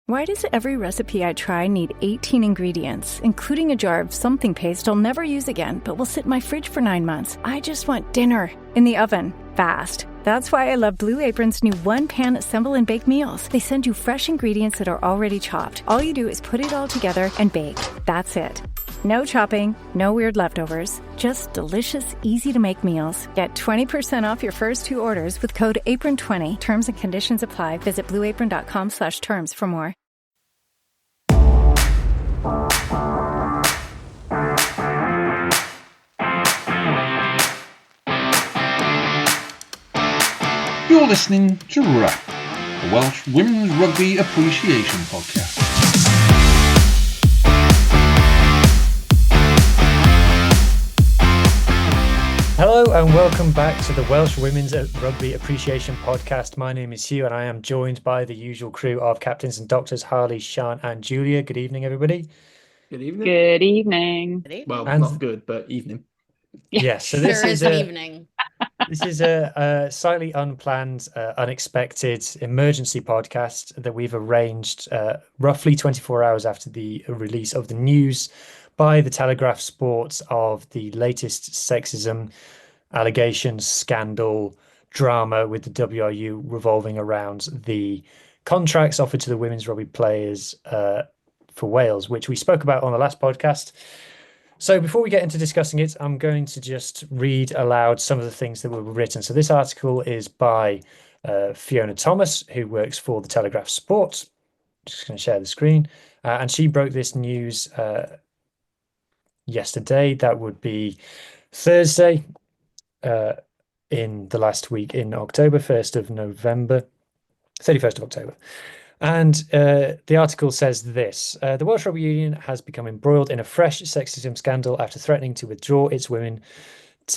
Why does every recipe I try need 18 ingredients, including a jar of something paste I'll never use again, but will sit in my fridge for 9 months? I just want dinner in the oven, fast. That's why I love Blue Apron's new one-pan assemble and bake meals. They send you fresh ingredients that are already chopped. All you do is put it all together and bake. That's it. No chopping, no weird leftovers, just delicious, easy-to-make meals. Get 20% off your first 2 orders with code APRON20. Terms and conditions apply. Visit blueapron.com/terms for more. You're listening to WRU, the Welsh Women's Rugby Appreciation Podcast. Hello and welcome back to the Welsh Women's Rugby Appreciation Podcast. My name is Hugh and I am joined by the usual crew of captains and doctors, Harley, Sian and Julia. Good evening, everybody. Good evening. Good evening. Well, not good, but evening. Yes, so this is evening. This is a slightly unplanned, unexpected emergency podcast that we've arranged roughly 24 hours after the release of the news by the Telegraph Sports of the latest sexism allegations, scandal, drama with the WRU revolving around the contracts offered to the women's rugby players for Wales, which we spoke about on the last podcast. So before we get into discussing it, I'm going to just read aloud some of the things that were written. So this article is by Fiona Thomas, who works for the Telegraph Sports. Just going to share the screen. And she broke this news yesterday. That would be Thursday in the last week in October, 1st of November, 31st of October. And the article says this: the Welsh Rugby Union has become embroiled in a fresh sexism scandal after threatening to withdraw its women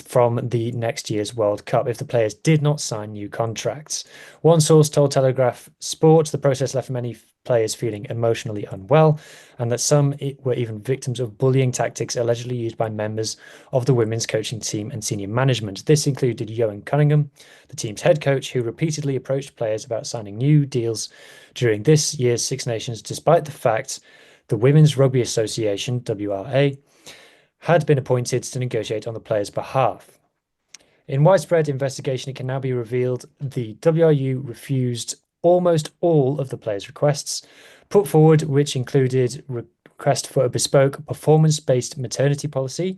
from the next year's World Cup if the players did not sign new contracts. One source told Telegraph Sports the process left many players feeling emotionally unwell, and that some were even victims of bullying tactics allegedly used by members of the women's coaching team and senior management. This included Johan Cunningham, the team's head coach, who repeatedly approached players about signing new deals during this year's Six Nations, despite the fact the Women's Rugby Association, WRA, had been appointed to negotiate on the players' behalf. In widespread investigation, it can now be revealed the WRU refused almost all of the players' requests put forward, which included request for a bespoke performance-based maternity policy,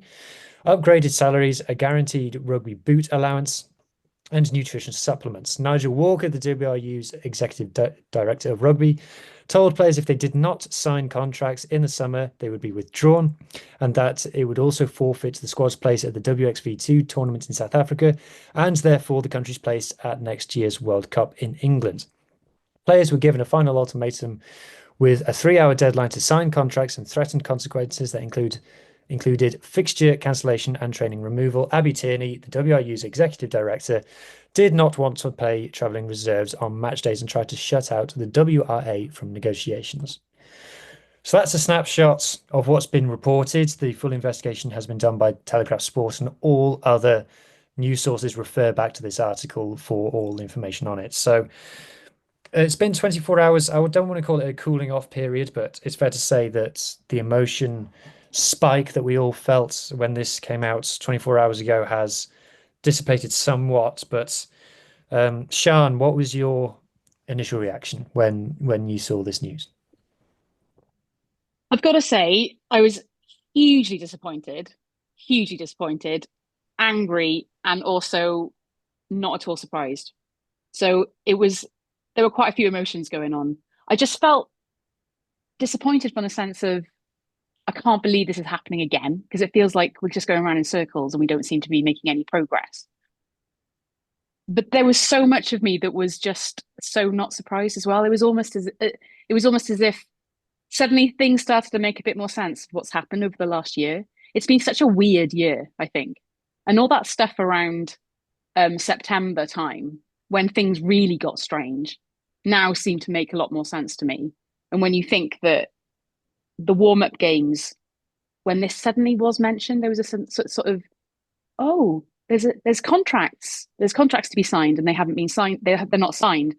upgraded salaries, a guaranteed rugby boot allowance, and nutrition supplements. Nigel Walker, the WRU's executive director of rugby, told players if they did not sign contracts in the summer, they would be withdrawn, and that it would also forfeit the squad's place at the WXV2 tournament in South Africa, and therefore the country's place at next year's World Cup in England. Players were given a final ultimatum with a 3-hour deadline to sign contracts and threatened consequences that included fixture cancellation and training removal. Abby Tierney, the WRU's executive director, did not want to play travelling reserves on match days and tried to shut out the WRA from negotiations. So that's a snapshot of what's been reported. The full investigation has been done by Telegraph Sports, and all other news sources refer back to this article for all the information on it. So it's been 24 hours. I don't want to call it a cooling off period, but it's fair to say that the emotion spike that we all felt when this came out 24 hours ago has dissipated somewhat. But Sian, what was your initial reaction when you saw this news? I've got to say, I was hugely disappointed, angry, and also not at all surprised. So there were quite a few emotions going on. I just felt disappointed from the sense of, I can't believe this is happening again, because it feels like we're just going around in circles and we don't seem to be making any progress. But there was so much of me that was just so not surprised as well. It was almost as if suddenly things started to make a bit more sense of what's happened over the last year. It's been such a weird year, I think. And all that stuff around September time, when things really got strange, now seem to make a lot more sense to me. And when you think that the warm-up games, when this suddenly was mentioned, there was a sort of, oh, there's contracts to be signed, and they haven't been signed. They're not signed,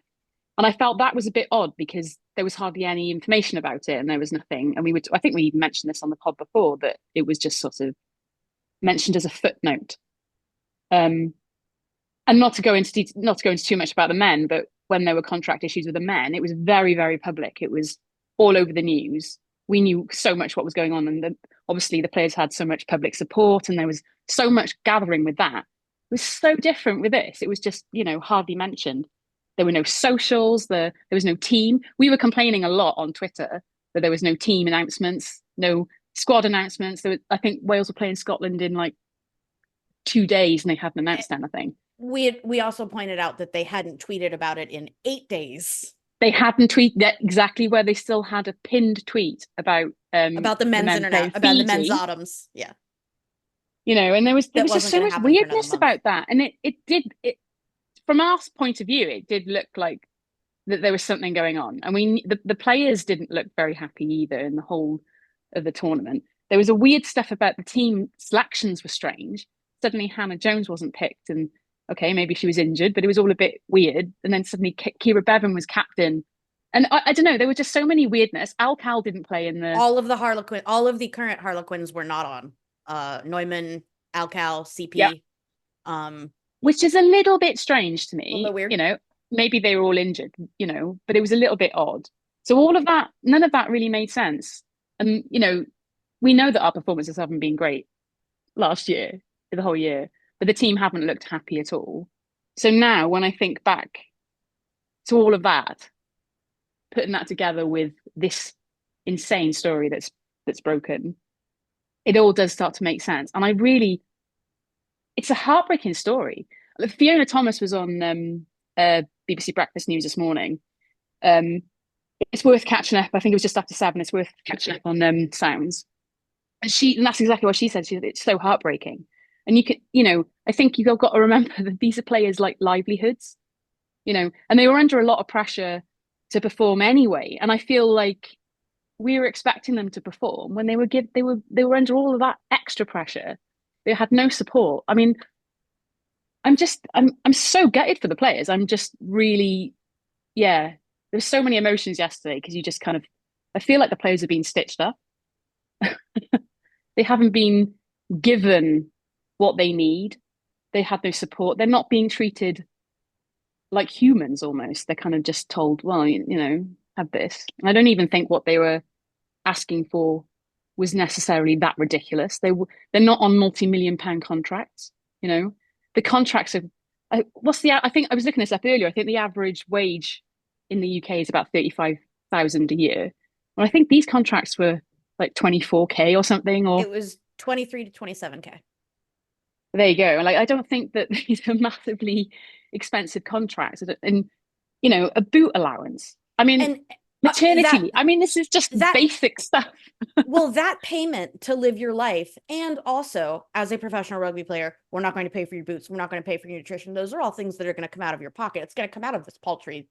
and I felt that was a bit odd, because there was hardly any information about it, and there was nothing. And I think we mentioned this on the pod before, that it was just sort of mentioned as a footnote. And not to go into too much about the men, but when there were contract issues with the men, it was very, very public. It was all over the news. We knew so much what was going on, and obviously the players had so much public support, and there was so much gathering with that. It was so different with this. It was just, hardly mentioned. There were no socials. There was no team. We were complaining a lot on Twitter that there was no team announcements, no squad announcements. I think Wales were playing Scotland in like 2 days, and they hadn't announced anything. We also pointed out that they hadn't tweeted about it in 8 days. They hadn't tweeted exactly, where they still had a pinned tweet about the men's autumns. Yeah. And there was just so much weirdness about that. And it from our point of view, it did look like that there was something going on. And the players didn't look very happy either in the whole of the tournament. There was a weird stuff about the team selections were strange. Suddenly Hannah Jones wasn't picked, and okay, maybe she was injured, but it was all a bit weird. And then suddenly Kira Bevan was captain. And I don't know, there were just so many weirdness. Al Cal didn't play in the... all of the current Harlequins were not on. Neumann, Al Cal, CP. Yep. Which is a little bit strange to me. A little weird. Maybe they were all injured, but it was a little bit odd. So all of that, none of that really made sense. And, we know that our performances haven't been great last year, the whole year, but the team haven't looked happy at all. So now when I think back to all of that, putting that together with this insane story that's broken, it all does start to make sense. And it's a heartbreaking story. Fiona Thomas was on BBC Breakfast News this morning. It's worth catching up. I think it was just after 7. It's worth catching up on Sounds. And that's exactly what she said. She said it's so heartbreaking. And I think you've got to remember that these are players like livelihoods, and they were under a lot of pressure to perform anyway. And I feel like we were expecting them to perform when they were under all of that extra pressure. They had no support. I mean, I'm so gutted for the players. I'm just really, there's so many emotions yesterday, because you just I feel like the players are being stitched up. They haven't been given what they need. They had no support. They're not being treated like humans almost. They're kind of just told, well, have this. And I don't even think what they were asking for was necessarily that ridiculous. They're not on multi-million-pound contracts. The contracts are, I think I was looking this up earlier. I think the average wage in the UK is about 35,000 a year. And I think these contracts were like 24k or something, or it was 23 to 27k. There you go. Like, I don't think that these are massively expensive contracts. And a boot allowance. I mean, maternity. This is just basic stuff. Well, that payment to live your life, and also as a professional rugby player, we're not going to pay for your boots. We're not going to pay for your nutrition. Those are all things that are going to come out of your pocket. It's going to come out of this paltry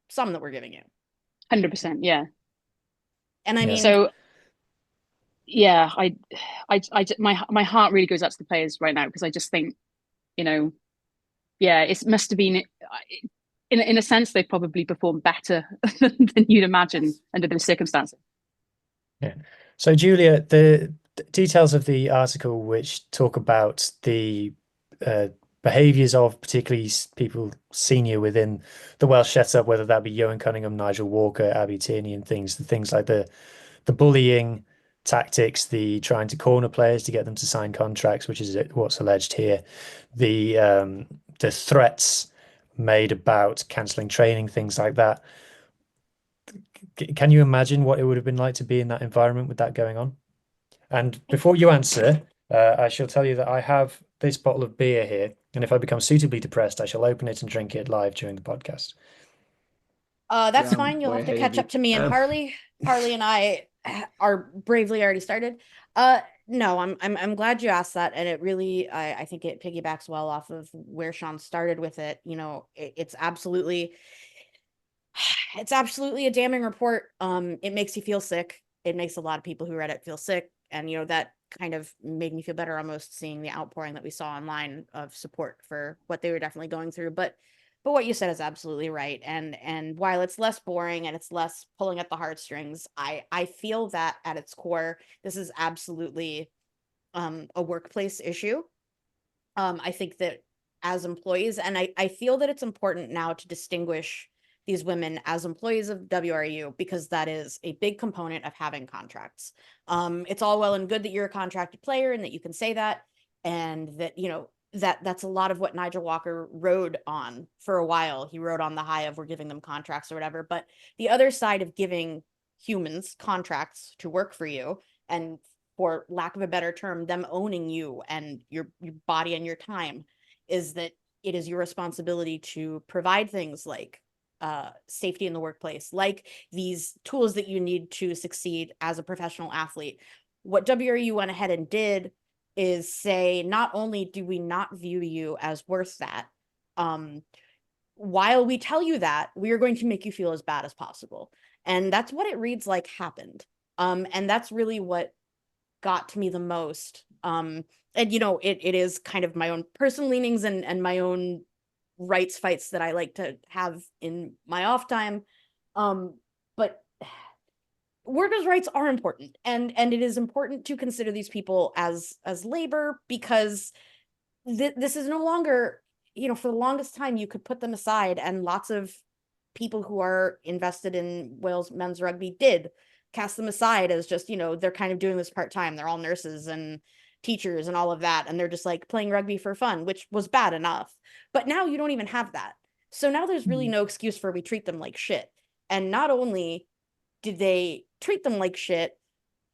sum that we're giving you. 100%. Yeah. And I mean, so yeah, my heart really goes out to the players right now, because I just think, it must have been, in a sense, they probably performed better than you'd imagine under those circumstances. Yeah. So Julia, the details of the article which talk about the behaviours of particularly people senior within the Welsh setup, whether that be Ewan Cunningham, Nigel Walker, Abby Tierney, and things like the bullying tactics, the trying to corner players to get them to sign contracts, which is what's alleged here, the threats made about cancelling training, things like that. Can you imagine what it would have been like to be in that environment with that going on? And before you answer, I shall tell you that I have this bottle of beer here, and if I become suitably depressed, I shall open it and drink it live during the podcast. That's fine. You'll have to catch up to me and Harley. Harley and I are bravely already started. No, I'm glad you asked that, and it really, I think it piggybacks well off of where Sean started with it. It's absolutely a damning report. It makes you feel sick. It makes a lot of people who read it feel sick, and that kind of made me feel better almost, seeing the outpouring that we saw online of support for what they were definitely going through. But But what you said is absolutely right. And while it's less boring and it's less pulling at the heartstrings, I feel that at its core, this is absolutely a workplace issue. I think that as employees, and I feel that it's important now to distinguish these women as employees of WRU, because that is a big component of having contracts. It's all well and good that you're a contracted player and that you can say that, and that, you know, that's a lot of what Nigel Walker rode on for a while. He rode on the high of we're giving them contracts or whatever. But the other side of giving humans contracts to work for you, and for lack of a better term, them owning you and your body and your time, is that it is your responsibility to provide things like safety in the workplace, like these tools that you need to succeed as a professional athlete. What WRU went ahead and did is say, not only do we not view you as worth that, while we tell you that, we are going to make you feel as bad as possible. And that's what it reads like happened. And that's really what got to me the most. And, you know, it is kind of my own personal leanings and my own rights fights that I like to have in my off time. But workers' rights are important, and it is important to consider these people as labor, because this is no longer, you know, for the longest time you could put them aside, and lots of people who are invested in Wales men's rugby did cast them aside as just, you know, they're kind of doing this part-time, they're all nurses and teachers and all of that, and they're just like playing rugby for fun, which was bad enough. But now you don't even have that. So now there's really no excuse for we treat them like shit. And not only did they treat them like shit,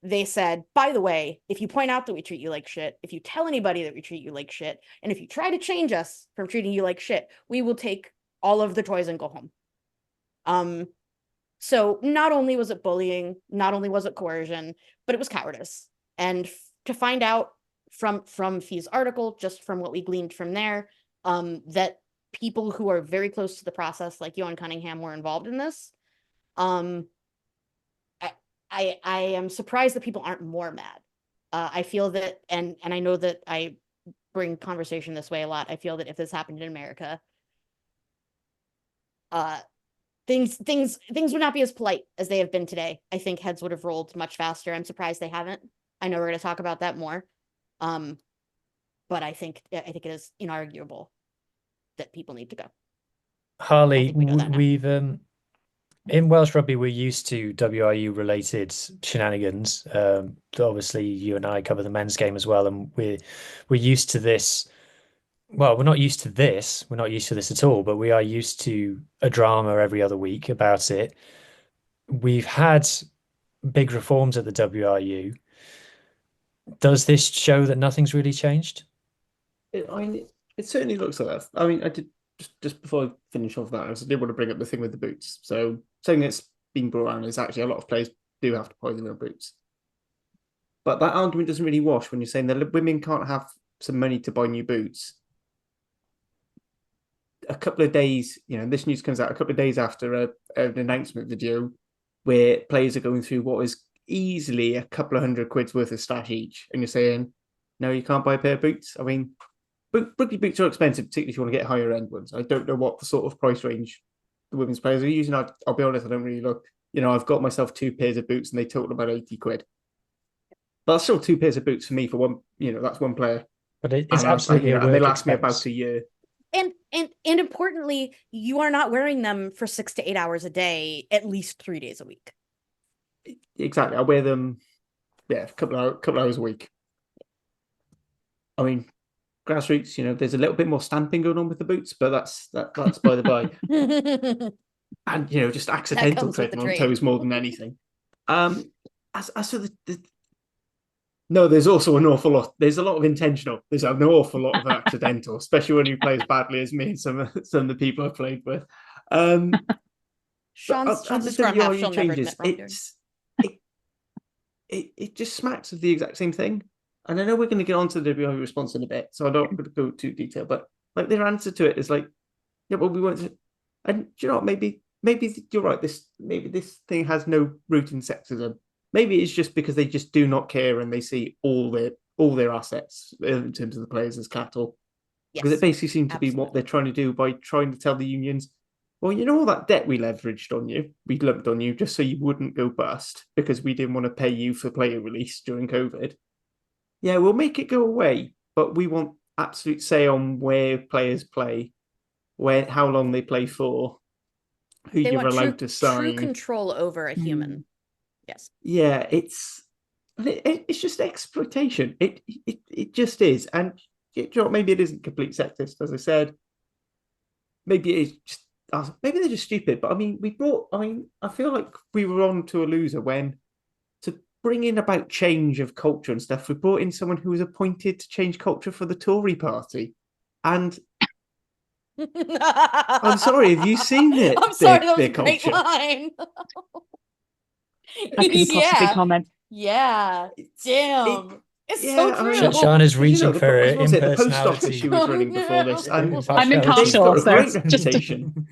they said, by the way, if you point out that we treat you like shit, if you tell anybody that we treat you like shit, and if you try to change us from treating you like shit, we will take all of the toys and go home. So not only was it bullying, not only was it coercion, but it was cowardice. And to find out from Fee's article, just from what we gleaned from there, that people who are very close to the process, like Johan Cunningham, were involved in this. I am surprised that people aren't more mad. I feel that, and I know that I bring conversation this way a lot. I feel that if this happened in America, things would not be as polite as they have been today. I think heads would have rolled much faster. I'm surprised they haven't. I know we're going to talk about that more. But I think it is inarguable that people need to go. Harley, we've in Welsh rugby, we're used to WRU related shenanigans. Obviously, you and I cover the men's game as well, and we're used to this. Well, we're not used to this. We're not used to this at all, but we are used to a drama every other week about it. We've had big reforms at the WRU. Does this show that nothing's really changed? It certainly looks like that. I mean, I did just before I finish off that, I did want to bring up the thing with the boots. So something that's been brought around is actually a lot of players do have to buy their own boots. But that argument doesn't really wash when you're saying that women can't have some money to buy new boots. A couple of days, you know, this news comes out a couple of days after an announcement video where players are going through what is easily a couple of £100 worth of stash each, and you're saying, no, you can't buy a pair of boots. I mean, rugby boots are expensive, particularly if you want to get higher end ones. I don't know what the sort of price range the women's players are using. I'll be honest, I don't really look. You know, I've got myself 2 pairs of boots and they total about £80. But that's still 2 pairs of boots for me for one, you know, that's one player. But it's absolutely and they last me about a year. And importantly, you are not wearing them for 6 to 8 hours a day, at least 3 days a week. Exactly. I wear them, a couple hours a week. I mean, grassroots, you know, there's a little bit more stamping going on with the boots, but that's by the by. And, you know, just accidental clipping on toes more than anything. As for no, there's also an awful lot. There's a lot of intentional. There's an awful lot of accidental, especially when you play as badly as me and some of the people I've played with. Sean's a scrum half. She'll never admit wrongdoing. It just smacks of the exact same thing. And I know we're going to get onto the WRU response in a bit, so I don't want to go too detailed. But like their answer to it is like, yeah, well, we won't. And you know, maybe you're right. This thing has no root in sexism. Maybe it's just because they just do not care and they see all their assets in terms of the players as cattle. Because it basically seemed to be what they're trying to do by trying to tell the unions, well, you know all that debt we leveraged on you, we lumped on you just so you wouldn't go bust because we didn't want to pay you for player release during COVID. Yeah, we'll make it go away, but we want absolute say on where players play, how long they play for, who you're allowed to sign. True control over a human. Yes. Yeah, it's just exploitation. It just is, and you know, maybe it isn't complete sexist, as I said. Maybe it's just maybe they're just stupid. But I mean, I feel like we were on to a loser when to bring in about change of culture and stuff. We brought in someone who was appointed to change culture for the Tory party, and I'm sorry, have you seen it? I'm sorry, that was a great line. I couldn't possibly comment. Yeah, damn. It's so true. Sean is reaching for the post office she was running before this. I'm impartial, got a great reputation.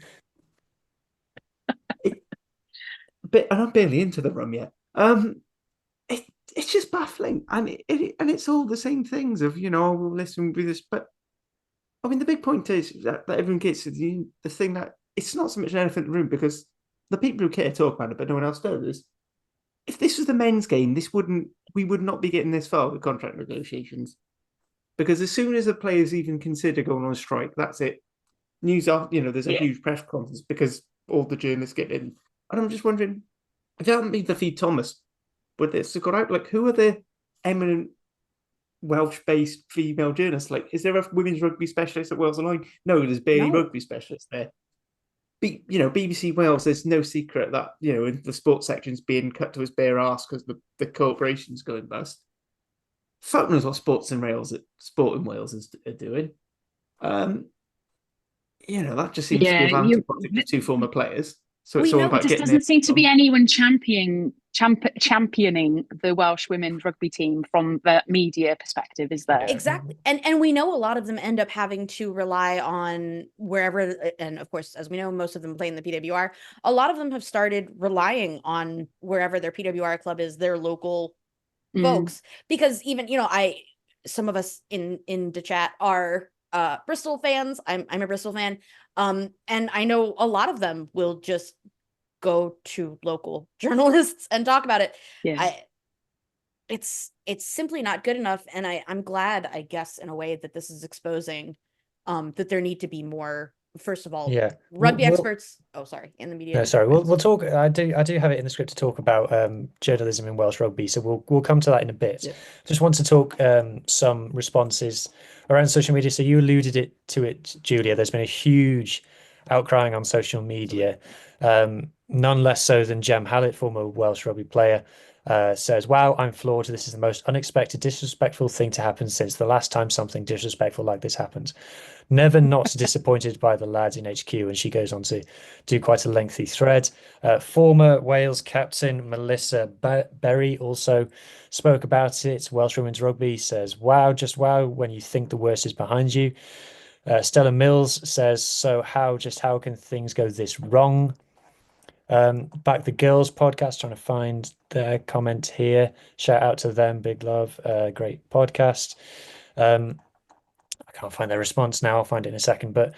And I'm barely into the rum yet. It's just baffling, and it's all the same things of, you know, we'll listen with this, but I mean the big point is that everyone gets the thing that it's not so much an elephant in the room, because the people who care talk about it, but no one else does. If this was the men's game, we would not be getting this far with contract negotiations, because as soon as the players even consider going on strike, that's it. News off, you know, there's a huge press conference because all the journalists get in, and I'm just wondering if it hadn't been for Feed Thomas, would this have got out? Like, who are the eminent Welsh-based female journalists? Like, is there a women's rugby specialist at Wales Online? No, there's barely rugby specialists there. You know, BBC Wales, there's no secret that, you know, the sports section's being cut to his bare ass because the corporation's going bust. Fuck knows what Sport in Wales are doing. You know, that just seems to be advantage of two former players. So it's all about getting. There doesn't seem to be anyone championing the Welsh women's rugby team from the media perspective, is there? Exactly. And we know a lot of them end up having to rely on wherever, and of course, as we know, most of them play in the PWR. A lot of them have started relying on wherever their PWR club is, their local folks, because even, you know, some of us in the chat are Bristol fans. I'm a Bristol fan. And I know a lot of them will just go to local journalists and talk about it. Yeah. It's simply not good enough. And I'm glad, I guess, in a way, that this is exposing that there need to be more, first of all, rugby experts. Oh, sorry, in the media. No, sorry. We'll talk. I do have it in the script to talk about journalism in Welsh rugby. So we'll come to that in a bit. Yeah. Just want to talk some responses around social media. So you alluded to it, Julia. There's been a huge outcrying on social media. None less so than Jem Hallett, former Welsh rugby player, says, "Wow, I'm floored. This is the most unexpected, disrespectful thing to happen since the last time something disrespectful like this happened. Never not disappointed by the lads in HQ." And she goes on to do quite a lengthy thread. Former Wales captain Melissa Berry also spoke about it. Welsh Women's Rugby says, "Wow, just wow, when you think the worst is behind you." Stella Mills says, "So how can things go this wrong?" Back the Girls podcast, trying to find their comment here. Shout out to them, big love, great podcast. I can't find their response now. I'll find it in a second. But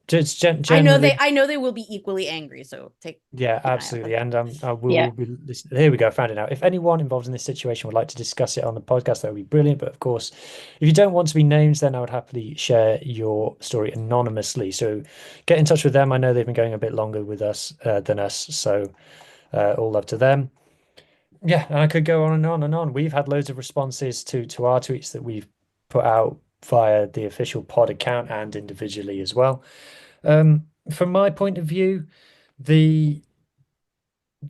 just generally, I know they will be equally angry. So absolutely. And we'll be listening. Here we go. I found it now. If anyone involved in this situation would like to discuss it on the podcast, that would be brilliant. But of course, if you don't want to be named, then I would happily share your story anonymously. So get in touch with them. I know they've been going a bit longer with us than us. So all love to them. Yeah, and I could go on and on and on. We've had loads of responses to our tweets that we've put out via the official pod account and individually as well. From my point of view, the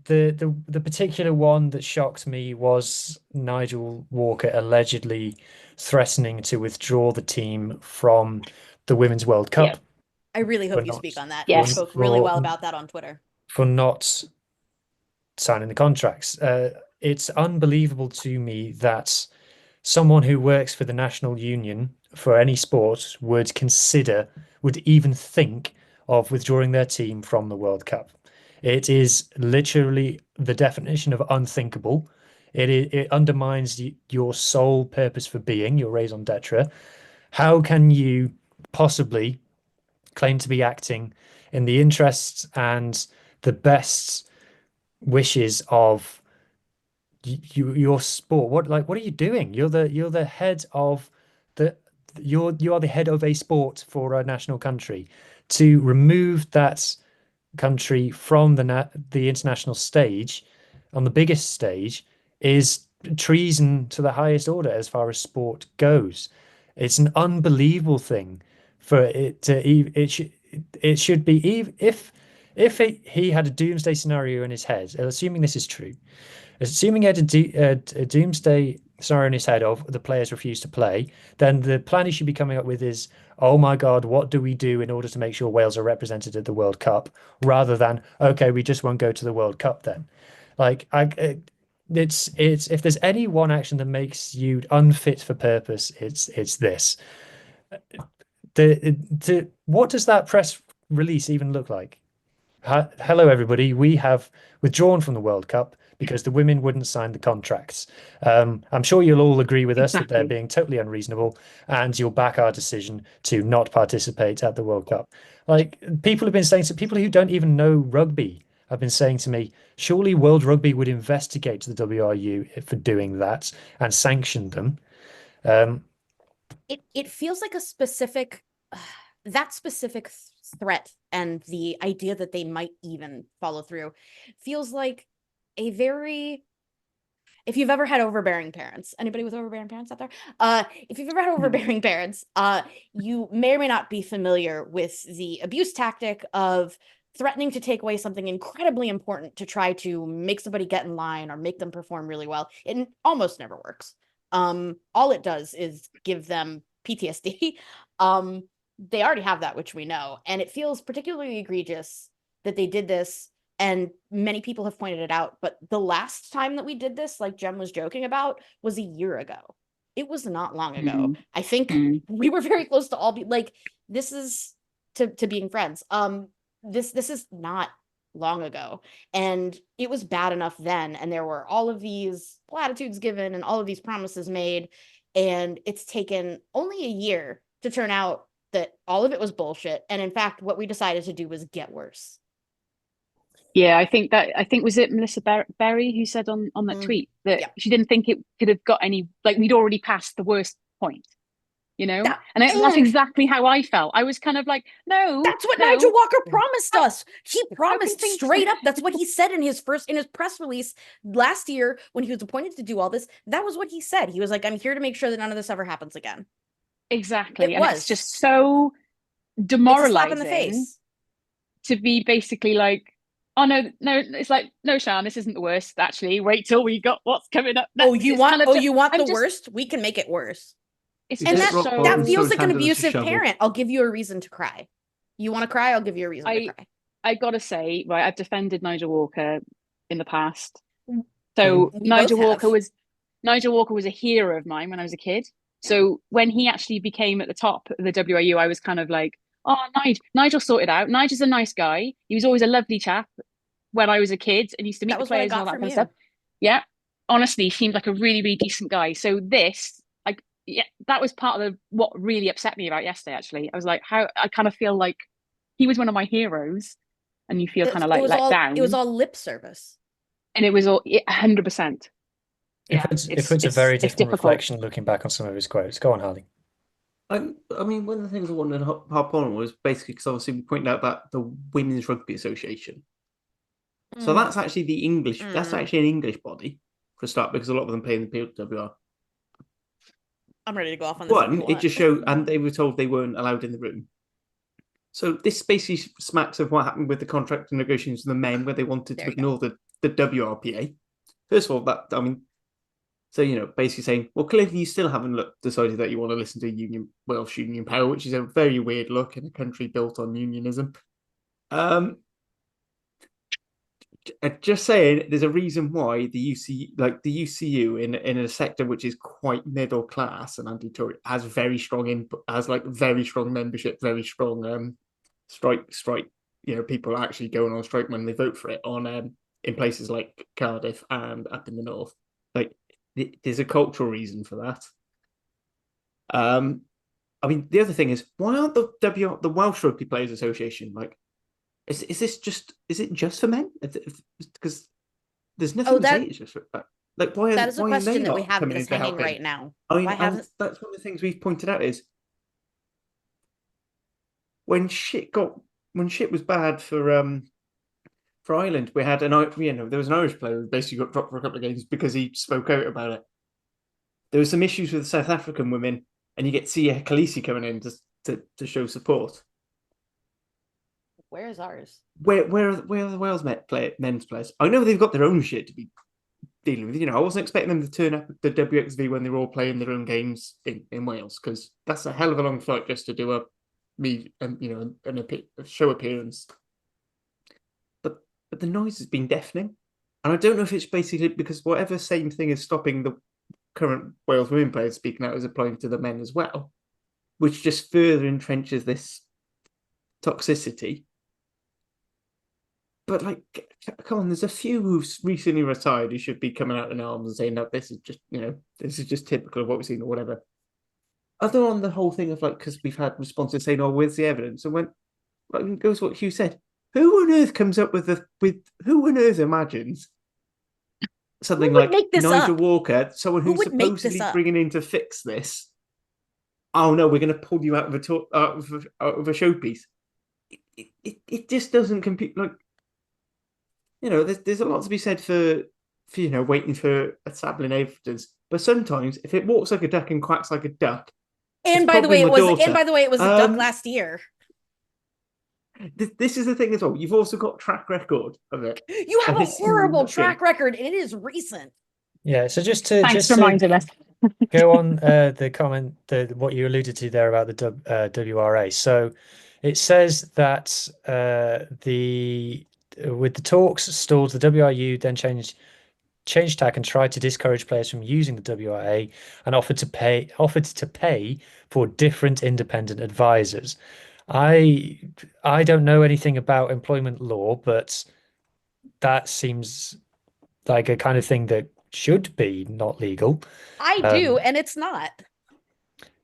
particular one that shocked me was Nigel Walker allegedly threatening to withdraw the team from the Women's World Cup. Yeah. I really hope you speak on that. You spoke really well about that on Twitter. For not signing the contracts. It's unbelievable to me that someone who works for the national union for any sport would even think of withdrawing their team from the World Cup. It is literally the definition of unthinkable. It undermines your sole purpose for being, your raison d'etre. How can you possibly claim to be acting in the interests and the best wishes of your sport. What are you doing? You're the head of the you are the head of a sport for a national country. To remove that country from the international stage on the biggest stage is treason to the highest order as far as sport goes. It's an unbelievable thing for it to it should be if he had a doomsday scenario in his head, assuming this is true, assuming he had a doomsday scenario in his head of the players refuse to play, then the plan he should be coming up with is, oh my God, what do we do in order to make sure Wales are represented at the World Cup, rather than, okay, we just won't go to the World Cup then. It's if there's any one action that makes you unfit for purpose, it's this. What does that press release even look like? Hello, everybody. We have withdrawn from the World Cup because the women wouldn't sign the contracts. I'm sure you'll all agree with us that they're being totally unreasonable, and you'll back our decision to not participate at the World Cup. Like, people have been saying to people who don't even know rugby have been saying to me, surely World Rugby would investigate the WRU for doing that and sanction them. It feels like a specific that specific threat and the idea that they might even follow through feels like a very, if you've ever had overbearing parents, anybody with overbearing parents out there, if you've ever had overbearing parents, you may or may not be familiar with the abuse tactic of threatening to take away something incredibly important to try to make somebody get in line or make them perform really well. It almost never works. All it does is give them PTSD. They already have that, which we know, and it feels particularly egregious that they did this, and many people have pointed it out, but the last time that we did this, like Jem was joking about, was a year ago. It was not long ago. I think we were very close to all be like, this is to being friends. This is not long ago, and it was bad enough then, and there were all of these platitudes given and all of these promises made, and it's taken only a year to turn out that all of it was bullshit, and in fact what we decided to do was get worse. Yeah, I think was it Melissa Berry who said on that tweet that she didn't think it could have got any, like, we'd already passed the worst point, you know? That's exactly how I felt. I was kind of like, no. That's what Nigel Walker promised us. He promised straight up. That's what he said in his press release last year when he was appointed to do all this. That was what he said. He was like, I'm here to make sure that none of this ever happens again. Exactly. It's just so demoralizing. It's a slap in the face. To be basically like, oh no, it's like, no, Sian, this isn't the worst, actually. Wait till we got what's coming up next. You want the worst? We can make it worse. And that feels like an abusive parent. I'll give you a reason to cry. You want to cry? I'll give you a reason to cry. I gotta say, right, I've defended Nigel Walker in the past. So Nigel Walker was a hero of mine when I was a kid. So when he actually became at the top of the WRU, I was kind of like, oh, Nigel sorted out. Nigel's a nice guy. He was always a lovely chap when I was a kid, and used to meet the players and all that kind of stuff. Yeah, honestly, he seemed like a really, really decent guy. So this, like, yeah, that was part of what really upset me about yesterday. Actually, I was like, how I kind of feel like he was one of my heroes, and you feel kind of like let down. It was all lip service, and it was all 100%. Yeah, it's a very different reflection looking back on some of his quotes. Go on, Harley. I mean, one of the things I wanted to hop on was basically because obviously we pointed out that the Women's Rugby Association. So that's actually the English. That's actually an English body for a start, because a lot of them play in the PWR. I'm ready to go off on this. It just showed, and they were told they weren't allowed in the room. So this basically smacks of what happened with the contract negotiations with the men, where they wanted to ignore the WRPA. First of all, so, basically saying, well, clearly you still haven't decided that you want to listen to Welsh Union Power, which is a very weird look in a country built on unionism. Just saying, there's a reason why the UCU in a sector which is quite middle class and anti-Tory has very strong input, has like very strong membership, very strong strike. People are actually going on strike when they vote for it in places like Cardiff and up in the north. Like, there's a cultural reason for that. I mean, the other thing is, why aren't the Welsh Rugby Players Association like? Is it just for men? Because there's nothing to say it's just for like why that is a are they question that we not have coming that's in to hanging help right now. I mean, Why haven't that's one of the things we've pointed out is when shit was bad for Ireland, we had there was an Irish player who basically got dropped for a couple of games because he spoke out about it. There were some issues with the South African women, and you get Sia Khaleesi coming in to show support. Where is ours? Where are the Wales men's players? I know they've got their own shit to be dealing with. I wasn't expecting them to turn up at the WXV when they're all playing their own games in Wales, because that's a hell of a long flight just to do a show appearance. But the noise has been deafening, and I don't know if it's basically because whatever same thing is stopping the current Wales women players speaking out is applying to the men as well, which just further entrenches this toxicity. But like, come on, there's a few who've recently retired who should be coming out in arms and saying that this is just typical of what we've seen or whatever. Other on the whole thing of like, because we've had responses saying, "Oh, where's the evidence?" And when like goes what Hugh said, who on earth comes up with who on earth imagines something like Nigel Walker, someone who's supposedly bringing in to fix this? Oh no, we're going to pull you out of a showpiece. It just doesn't compute. Like, there's a lot to be said for waiting for establishing evidence. But sometimes, if it walks like a duck and quacks like a duck, and by the way, it was a duck last year. This is the thing as well. You've also got track record of it. You have a horrible track record, and it is recent. Yeah. So just to reminding us. go on the comment, what you alluded to there about the WRA. So it says that with the talks stalled, the WRU then changed tack and tried to discourage players from using the WRA and offered to pay for different independent advisors. I don't know anything about employment law, but that seems like a kind of thing that should be not legal. I do, and it's not.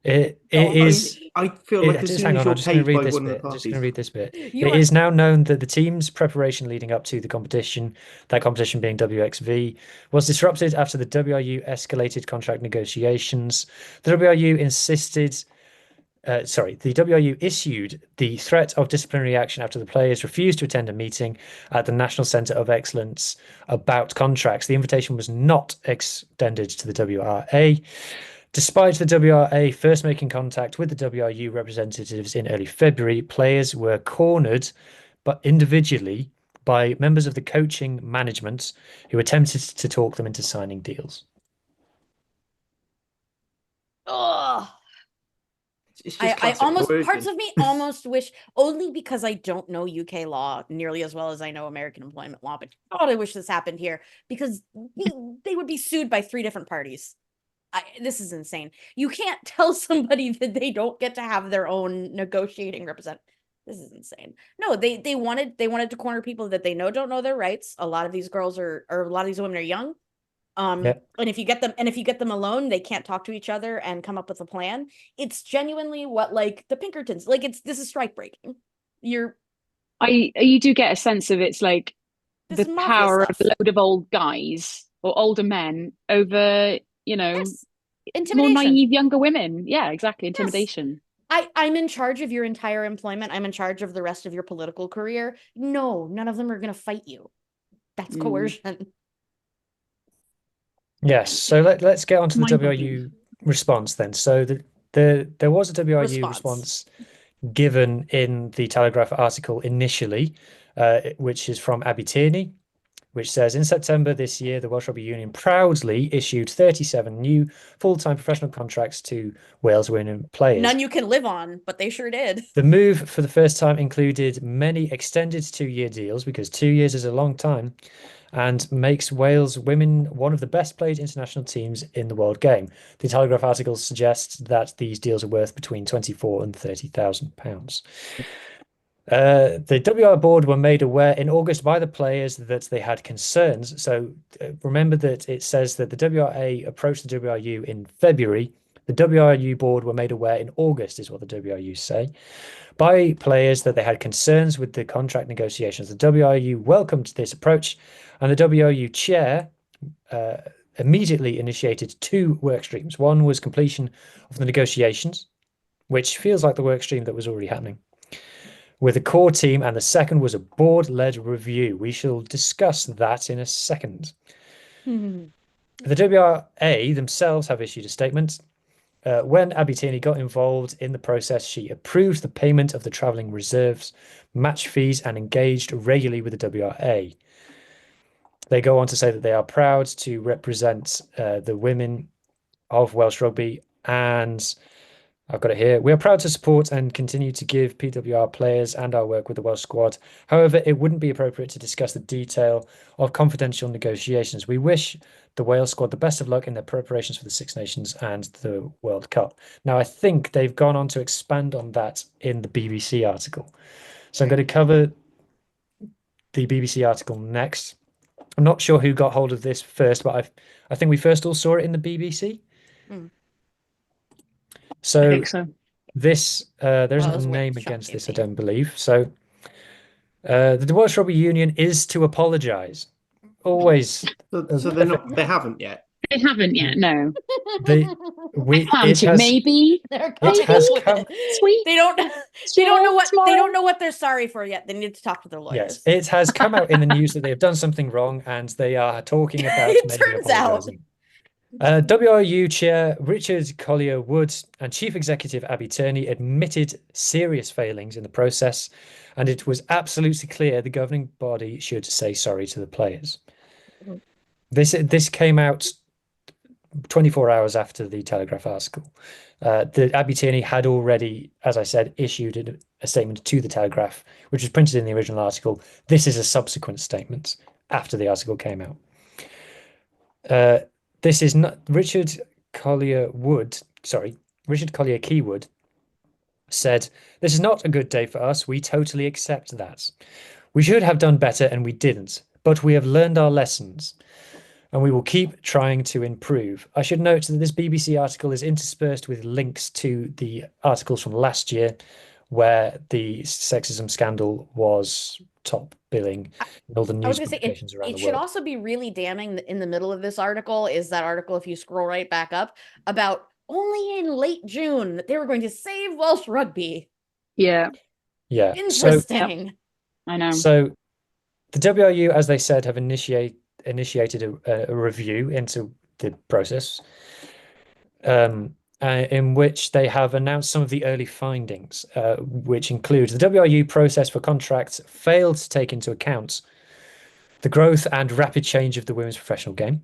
It is. I feel like as soon as you're paid by one of the parties. Just going to read this bit. It is now known that the team's preparation leading up to the competition, that competition being WXV, was disrupted after the WRU escalated contract negotiations. The WRU the WRU issued the threat of disciplinary action after the players refused to attend a meeting at the National Centre of Excellence about contracts. The invitation was not extended to the WRA. Despite the WRA first making contact with the WRU representatives in early February, players were cornered, but individually, by members of the coaching management who attempted to talk them into signing deals. Ugh. I almost parts of me almost wish, only because I don't know UK law nearly as well as I know American employment law, but God, I wish this happened here, because they would be sued by 3 different parties. This is insane. You can't tell somebody that they don't get to have their own negotiating representative. This is insane. No, they wanted to corner people that they don't know their rights. A lot of these girls or a lot of these women are young. And if you get them alone, they can't talk to each other and come up with a plan. It's genuinely what, like, the Pinkertons, like, this is strike breaking. You do get a sense of it's like the power of a load of old guys or older men over, intimidation. More naive younger women. Yeah, exactly. Intimidation. Yes. I'm in charge of your entire employment. I'm in charge of the rest of your political career. No, none of them are going to fight you. That's coercion. Yes. So let's get on to the WRU response then. So there was a WRU response given in the Telegraph article initially, which is from Abby Tierney, which says, in September this year, the Welsh Rugby Union proudly issued 37 new full-time professional contracts to Wales women players. None you can live on, but they sure did. The move for the first time included many extended 2-year deals, because 2 years is a long time, and makes Wales women one of the best played international teams in the world game. The Telegraph article suggests that these deals are worth between £24,000 and £30,000. The WR board were made aware in August by the players that they had concerns. So remember that it says that the WRA approached the WRU in February The WRU board were made aware in August, is what the WRU say, by players that they had concerns with the contract negotiations. The WRU welcomed this approach, and the WRU chair immediately initiated 2 work streams. One was completion of the negotiations, which feels like the work stream that was already happening, with a core team, and the second was a board-led review. We shall discuss that in a second. The WRA themselves have issued a statement. When Abby Tierney got involved in the process, she approved the payment of the travelling reserves, match fees, and engaged regularly with the WRA. They go on to say that they are proud to represent the women of Welsh rugby, and I've got it here. We are proud to support and continue to give PWR players and our work with the Welsh squad. However, it wouldn't be appropriate to discuss the detail of confidential negotiations. We wish the Wales squad the best of luck in their preparations for the Six Nations and the World Cup. Now, I think they've gone on to expand on that in the BBC article. So I'm going to cover the BBC article next. I'm not sure who got hold of this first, but I think we first all saw it in the BBC. So, I think so. This there isn't a name against this, I don't believe. So the Welsh Rugby Union is to apologise. Always. So they're not. They haven't yet. They haven't yet. No. Maybe. It has come. Sweet. They don't know what tomorrow. They don't know what they're sorry for yet. They need to talk to their lawyers. Yes, it has come out in the news that they have done something wrong, and they are talking about it maybe turns out. WRU Chair Richard Collier-Wood and Chief Executive Abby Tierney admitted serious failings in the process, and it was absolutely clear the governing body should say sorry to the players. This came out 24 hours after the Telegraph article. The Abby Tierney had already, as I said, issued a statement to the Telegraph, which was printed in the original article. This is a subsequent statement after the article came out. This is not Richard Collier-Keywood said, "This is not a good day for us. We totally accept that. We should have done better and we didn't, but we have learned our lessons and we will keep trying to improve." I should note that this BBC article is interspersed with links to the articles from last year where the sexism scandal was top billing in all the news publications around the world. It should also be really damning in the middle of this article is that article, if you scroll right back up, about only in late June that they were going to save Welsh rugby. Yeah. Yeah. Interesting. I know. So the WRU, as they said, have initiated a review into the process, in which they have announced some of the early findings, which include the WRU process for contracts failed to take into account the growth and rapid change of the women's professional game.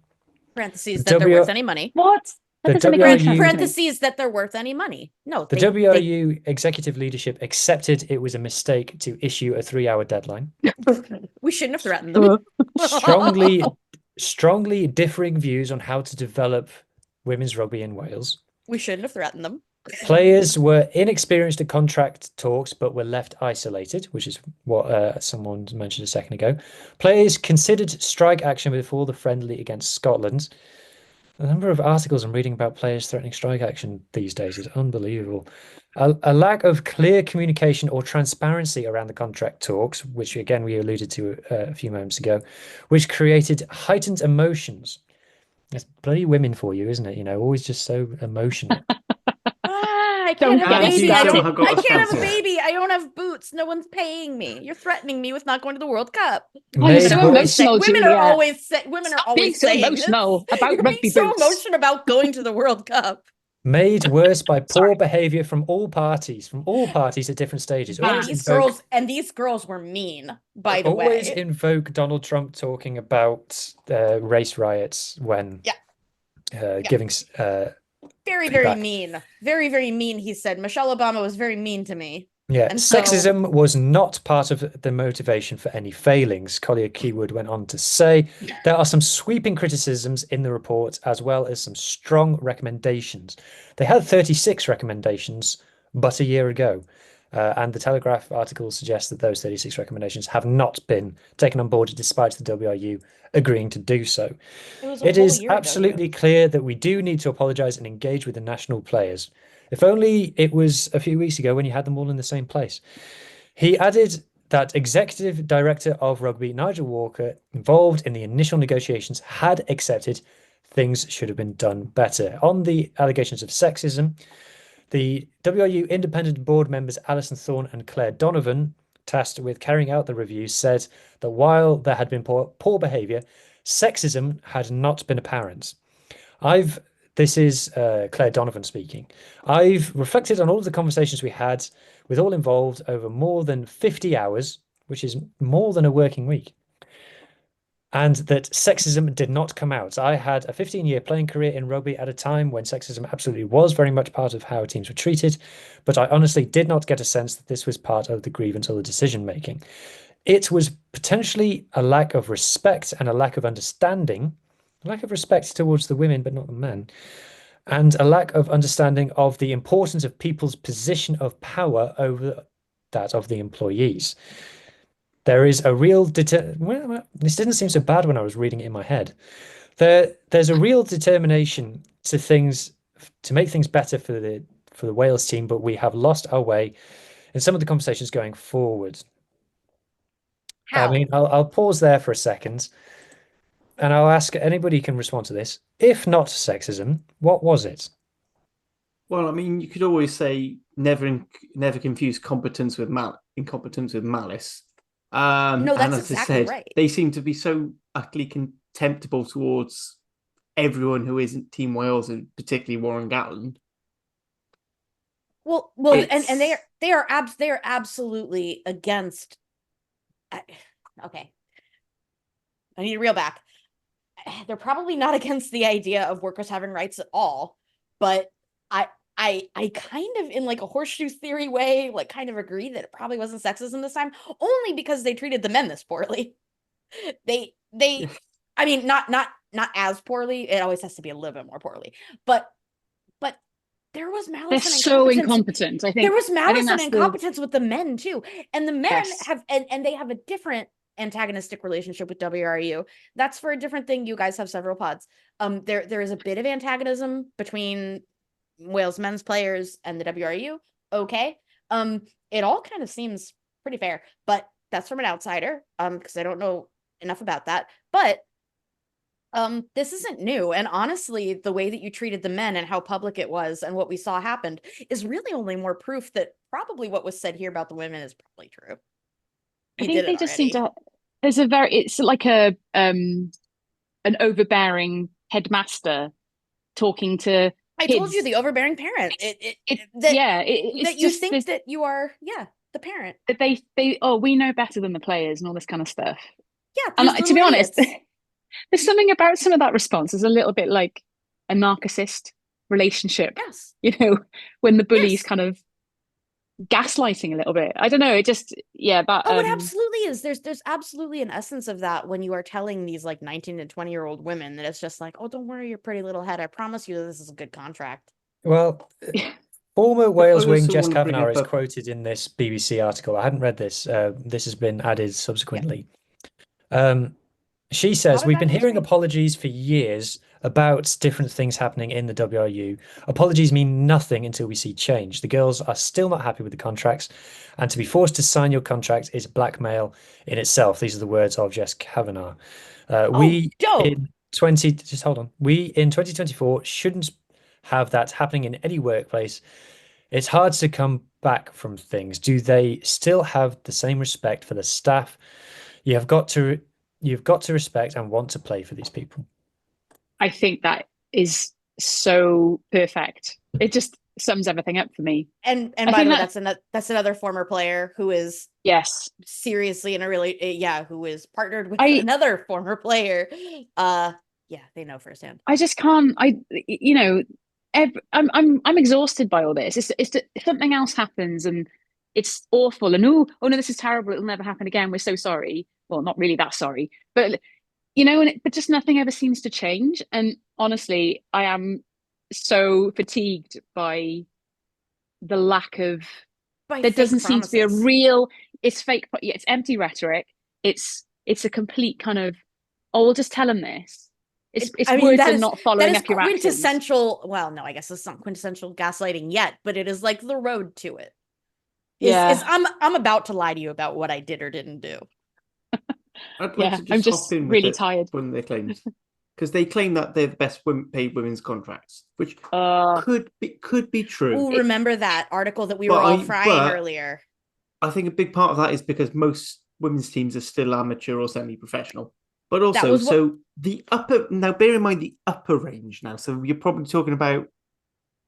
Parentheses that they're worth any money. What? Parentheses that they're worth any money. No. The WRU executive leadership accepted it was a mistake to issue a 3-hour deadline. We shouldn't have threatened them. Strongly differing views on how to develop women's rugby in Wales. We shouldn't have threatened them. Players were inexperienced at contract talks, but were left isolated, which is what someone mentioned a second ago. Players considered strike action before the friendly against Scotland. The number of articles I'm reading about players threatening strike action these days is unbelievable. A lack of clear communication or transparency around the contract talks, which again we alluded to a few moments ago, which created heightened emotions. It's bloody women for you, isn't it? You know, always just so emotional. I can't have a baby. I can't have a baby. I don't have boots. No one's paying me. You're threatening me with not going to the World Cup. You're so emotional. Women are always saying emotional about You're rugby so boots. emotional about going to the World Cup. Made worse by poor behaviour from all parties at different stages. And these girls were mean, by the way. Always invoke Donald Trump talking about race riots when giving very mean. Very, very mean, he said. Michelle Obama was very mean to me. Yeah, and sexism was not part of the motivation for any failings, Collier-Keywood went on to say. There are some sweeping criticisms in the report, as well as some strong recommendations. They had 36 recommendations, but a year ago. And the Telegraph article suggests that those 36 recommendations have not been taken on board despite the WRU agreeing to do so. It is absolutely clear that we do need to apologise and engage with the national players. If only it was a few weeks ago when you had them all in the same place. He added that Executive Director of Rugby, Nigel Walker, involved in the initial negotiations, had accepted things should have been done better. On the allegations of sexism, the WRU independent board members Alison Thorne and Claire Donovan, tasked with carrying out the review, said that while there had been poor behaviour, sexism had not been apparent. This is Claire Donovan speaking. I've reflected on all of the conversations we had with all involved over more than 50 hours, which is more than a working week, and that sexism did not come out. I had a 15-year playing career in rugby at a time when sexism absolutely was very much part of how teams were treated, but I honestly did not get a sense that this was part of the grievance or the decision-making. It was potentially a lack of respect and a lack of understanding, a lack of respect towards the women, but not the men, and a lack of understanding of the importance of people's position of power over that of the employees. There is a real this didn't seem so bad when I was reading it in my head. There's a real determination to make things better for the Wales team, but we have lost our way in some of the conversations going forward. How? I mean, I'll pause there for a second, and I'll ask anybody can respond to this. If not sexism, what was it? Well, I mean, you could always say never confuse incompetence with malice. No, that's and as exactly I said, right. They seem to be so utterly contemptible towards everyone who isn't Team Wales, and particularly Warren Gatland. Well, and they are absolutely against. Okay, I need to reel back. They're probably not against the idea of workers having rights at all, but I kind of, in like a horseshoe theory way, like kind of agree that it probably wasn't sexism this time, only because they treated the men this poorly. They I mean, not as poorly. It always has to be a little bit more poorly, but there was malice. They're and so incompetent. I think there was malice and incompetence with the men too, and the men have and they have a different antagonistic relationship with WRU. That's for a different thing. You guys have several pods. There is a bit of antagonism between Wales men's players and the WRU. Okay. It all kind of seems pretty fair, but that's from an outsider. Because I don't know enough about that. But this isn't new. And honestly, the way that you treated the men and how public it was and what we saw happened is really only more proof that probably what was said here about the women is probably true. I think they just seem to. It's like an overbearing headmaster talking to. I told you, the overbearing parent. That you are, the parent. That we know better than the players and all this kind of stuff. Yeah, and to be honest, there's something about some of that response is a little bit like a narcissist relationship. Yes, when the bully's kind of gaslighting a little bit. I don't know. It just it absolutely is. There's absolutely an essence of that when you are telling these like 19 and 20-year-old women that it's just like, oh, don't worry your pretty little head. I promise you this is a good contract. Well, former Wales wing Jess Kavanagh is quoted in this BBC article. I hadn't read this. This has been added subsequently. She says, we've been hearing apologies for years about different things happening in the WRU. Apologies mean nothing until we see change. The girls are still not happy with the contracts, and to be forced to sign your contract is blackmail in itself. These are the words of Jess Kavanagh. We in 2024 shouldn't have that happening in any workplace. It's hard to come back from things. Do they still have the same respect for the staff? You've got to respect and want to play for these people. I think that is so perfect. It just sums everything up for me. And by the way, that's another former player who is seriously in a really who is partnered with another former player. They know firsthand. I just can't. I'm exhausted by all this. If something else happens and it's awful and oh no, this is terrible. It'll never happen again. We're so sorry. Well, not really that sorry, but but just nothing ever seems to change. And honestly, I am so fatigued by the lack of there doesn't seem to be a real. It's fake. Yeah, it's empty rhetoric. It's a complete kind of. Oh, we'll just tell them this. It's words and not following up your actions. Quintessential. Well, no, I guess it's not quintessential gaslighting yet, but it is like the road to it. I'm about to lie to you about what I did or didn't do. I'm just really tired. When they claim, because they claim that they're the best paid women's contracts, which could be true. Oh, remember that article that we were all frying earlier? I think a big part of that is because most women's teams are still amateur or semi-professional. But also, the upper, now bear in mind the upper range now. So you're probably talking about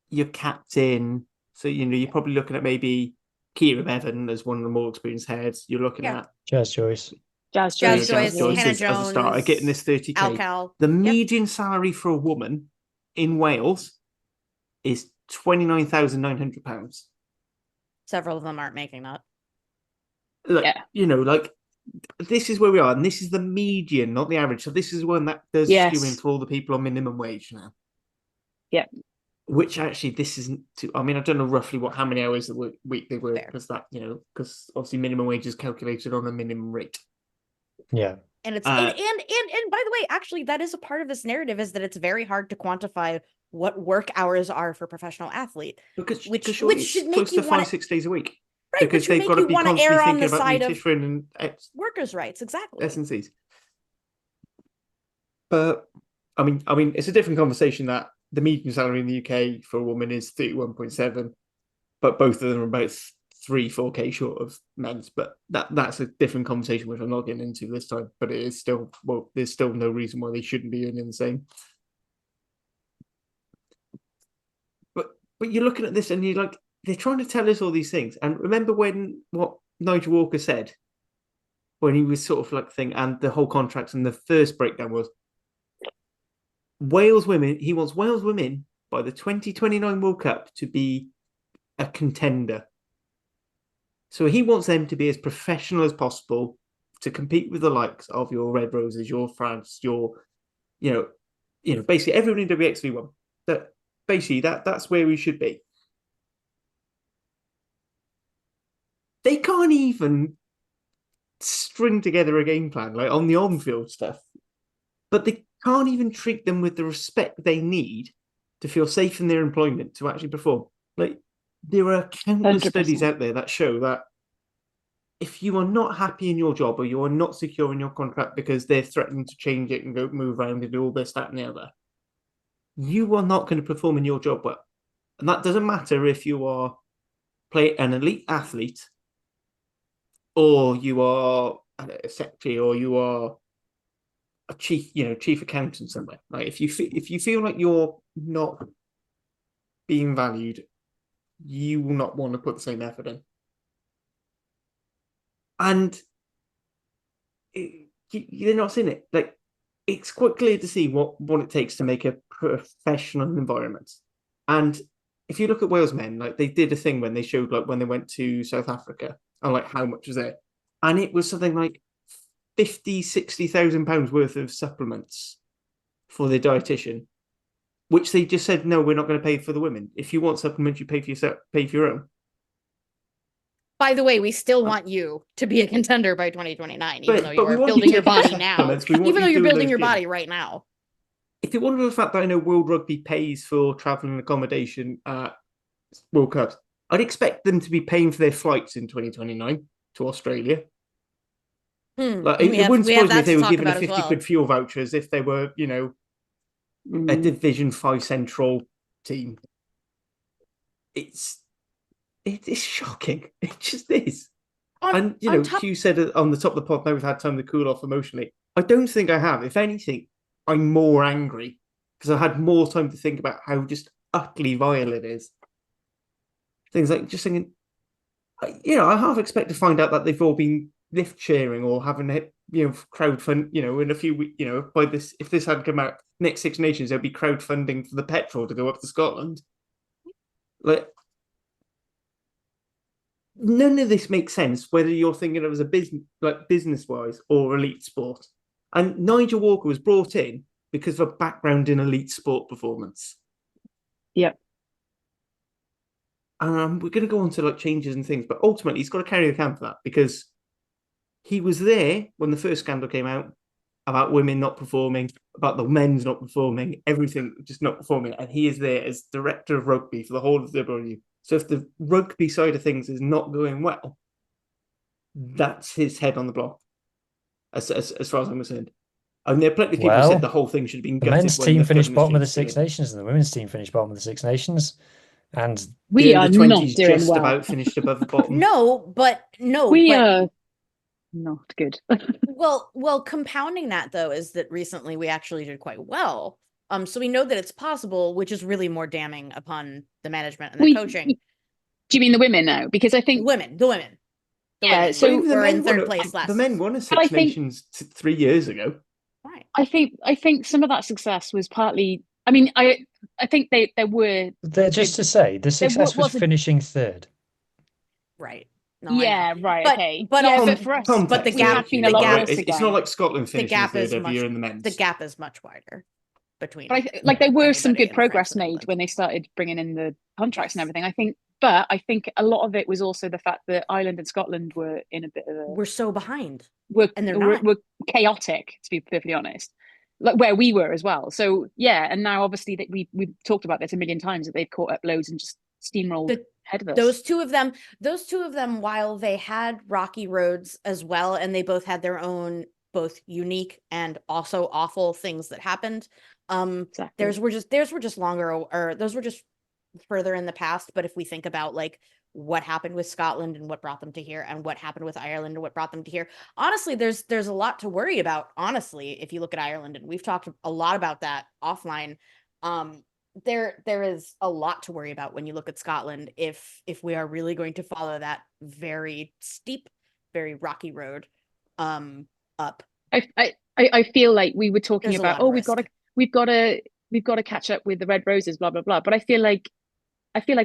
your captain. So, you're probably looking at maybe Kira Bevan as one of the more experienced heads. You're looking at Jazz Joyce. Jazz Joyce, Hannah Jones, as a starter, getting this 30k. Al-Cal. The median salary for a woman in Wales is £29,900. Several of them aren't making that. This is where we are, and this is the median, not the average. So this is one that does skew in for all the people on minimum wage now. Yeah. Which actually, this isn't too. I mean, I don't know roughly how many hours a week they work, because because obviously minimum wage is calculated on a minimum rate. Yeah. And it's and by the way, actually, that is a part of this narrative, is that it's very hard to quantify what work hours are for a professional athlite, which should make close you to want 5-6 days a week. Right, because they've got to be constantly err on thinking the about side nutrition and workers' rights, exactly. S&Cs. But I mean, it's a different conversation that the median salary in the UK for a woman is 31.7, but both of them are about 3-4k short of men's. But that's a different conversation, which I'm not getting into this time. But it is still, there's still no reason why they shouldn't be earning the same. But you're looking at this and you're like, they're trying to tell us all these things. And remember what Nigel Walker said when he was sort of like and the whole contract, and the first breakdown was Wales women. He wants Wales women by the 2029 World Cup to be a contender. So he wants them to be as professional as possible to compete with the likes of your Red Roses, your France, your, basically everyone in WXV1. That basically that's where we should be. They can't even string together a game plan, like on the on-field stuff. But they can't even treat them with the respect they need to feel safe in their employment to actually perform. Like, there are countless 100%. Studies out there that show that if you are not happy in your job, or you are not secure in your contract because they're threatening to change it and go move around and do all this, that, and the other, you are not going to perform in your job well. And that doesn't matter if you are an elite athlete, or you are a secretary, or you are a chief accountant somewhere. Like, if you feel like you're not being valued, you will not want to put the same effort in. And you're not seeing it. Like, it's quite clear to see what it takes to make a professional environment. And if you look at Wales men, like, they did a thing when they showed, like, when they went to South Africa, and like how much was there, and it was something like £50,000-60,000 worth of supplements for their dietitian, which they just said, no, we're not going to pay for the women. If you want supplements, you pay for yourself, pay for your own. By the way, we still want you to be a contender by 2029, even though you're building your body now. Even though you're building your body right now. If it wasn't for the fact that I know World Rugby pays for travel and accommodation at World Cups, I'd expect them to be paying for their flights in 2029 to Australia. Like, it wouldn't surprise me if they were given a 50 quid fuel vouchers if they were, a Division 5 Central team. It's shocking. It just is. Hugh said on the top of the pod, now we've had time to cool off emotionally. I don't think I have. If anything, I'm more angry because I had more time to think about how just utterly vile it is. Things like just thinking, I half expect to find out that they've all been lift sharing or having crowdfund, in a few weeks, by this, if this had come out next Six Nations, there'd be crowdfunding for the petrol to go up to Scotland. Like, none of this makes sense, whether you're thinking of it as a business, like business-wise, or elite sport. And Nigel Walker was brought in because of a background in elite sport performance. Yep. we're going to go on to like changes and things, but ultimately he's got to carry the can for that because he was there when the first scandal came out about women not performing, about the men's not performing, everything just not performing, and he is there as director of rugby for the whole of the WRU. So if the rugby side of things is not going well, that's his head on the block, as far as I'm concerned. And there are plenty of people who said the whole thing should have been the gutted. men's team finished bottom of the Six Nations, and the women's team finished bottom of the Six Nations. And we are not doing just well. about finished above the bottom. We are not good. well, compounding that though is that recently we actually did quite well. So we know that it's possible, which is really more damning upon the management and the coaching. Do you mean the women now? Because I think the women. Yeah, so we're in third place last. The men won a Six Nations 3 years ago. Right. I think some of that success was partly. I mean, I think there were. Just to say, the success was finishing third. Right. No, right. Okay. But for us, but the gap been a lot worse. It's not like Scotland finishing third every year in the men's. The gap is much wider between. But there were some good progress made when they started bringing in the contracts and everything. I think a lot of it was also the fact that Ireland and Scotland were in a bit of a. We're so behind. We're chaotic, to be perfectly honest. Like where we were as well. So yeah, and now obviously that we've talked about this a million times that they've caught up loads and just steamrolled ahead of us. Those two of them, while they had rocky roads as well, and they both had their own both unique and also awful things that happened. Exactly. Theirs were just longer, or those were just further in the past. But if we think about like what happened with Scotland and what brought them to here, and what happened with Ireland and what brought them to here, honestly, there's a lot to worry about. Honestly, if you look at Ireland, and we've talked a lot about that offline, there is a lot to worry about when you look at Scotland if we are really going to follow that very steep, very rocky road up. I feel like we were talking about we've got to catch up with the Red Roses, blah blah blah. But I feel like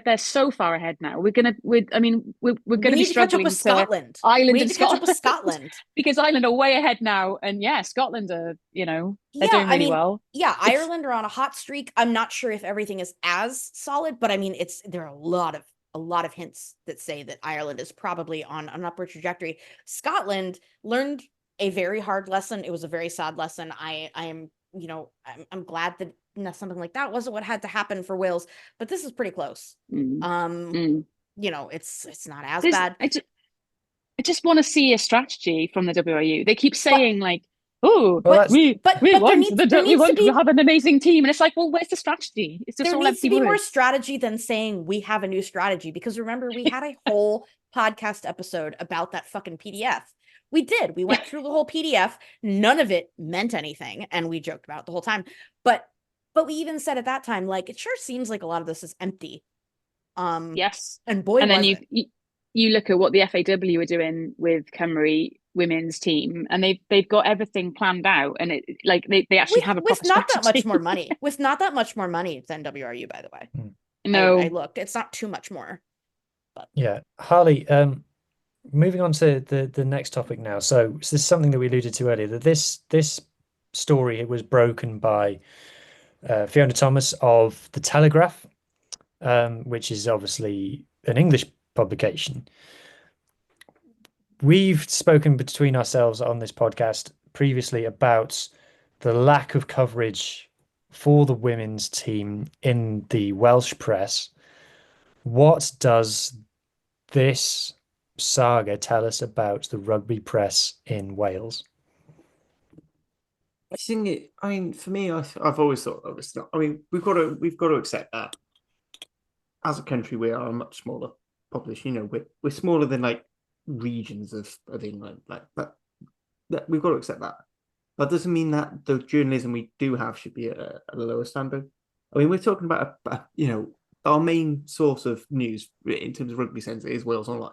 they're so far ahead now. We're gonna be struggling with Scotland. Ireland and Scotland. Catch up with Scotland because Ireland are way ahead now, and Scotland are they're doing really well. Yeah, Ireland are on a hot streak. I'm not sure if everything is as solid, but I mean there are a lot of hints that say that Ireland is probably on an upward trajectory. Scotland learned a very hard lesson. It was a very sad lesson. I'm glad that something like that wasn't what had to happen for Wales, but this is pretty close. It's not as bad. I just want to see a strategy from the WRU. They keep saying we have an amazing team, and it's like, well, where's the strategy? It's just there all needs to be words. More strategy than saying we have a new strategy, because remember we had a whole podcast episode about that fucking PDF. We did. We went through the whole PDF. None of it meant anything, and we joked about it the whole time. But we even said at that time, like, it sure seems like a lot of this is empty. Yes. And boy, and then you look at what the FAW are doing with Cymru women's team, and they've got everything planned out, and it they actually have a proper with not strategy. that much more money. With not that much more money than WRU, by the way. No, I looked. It's not too much more. But yeah, Harley. Moving on to the next topic now. So this is something that we alluded to earlier, that this story, it was broken by Fiona Thomas of The Telegraph, which is obviously an English publication. We've spoken between ourselves on this podcast previously about the lack of coverage for the women's team in the Welsh press. What does this saga tell us about the rugby press in Wales? I think for me, I've always thought it's not. I mean, we've got to accept that as a country we are a much smaller population. We're smaller than like regions of England, like that. We've got to accept that. That doesn't mean that the journalism we do have should be at a lower standard. I mean, we're talking about our main source of news in terms of rugby sense is Wales Online.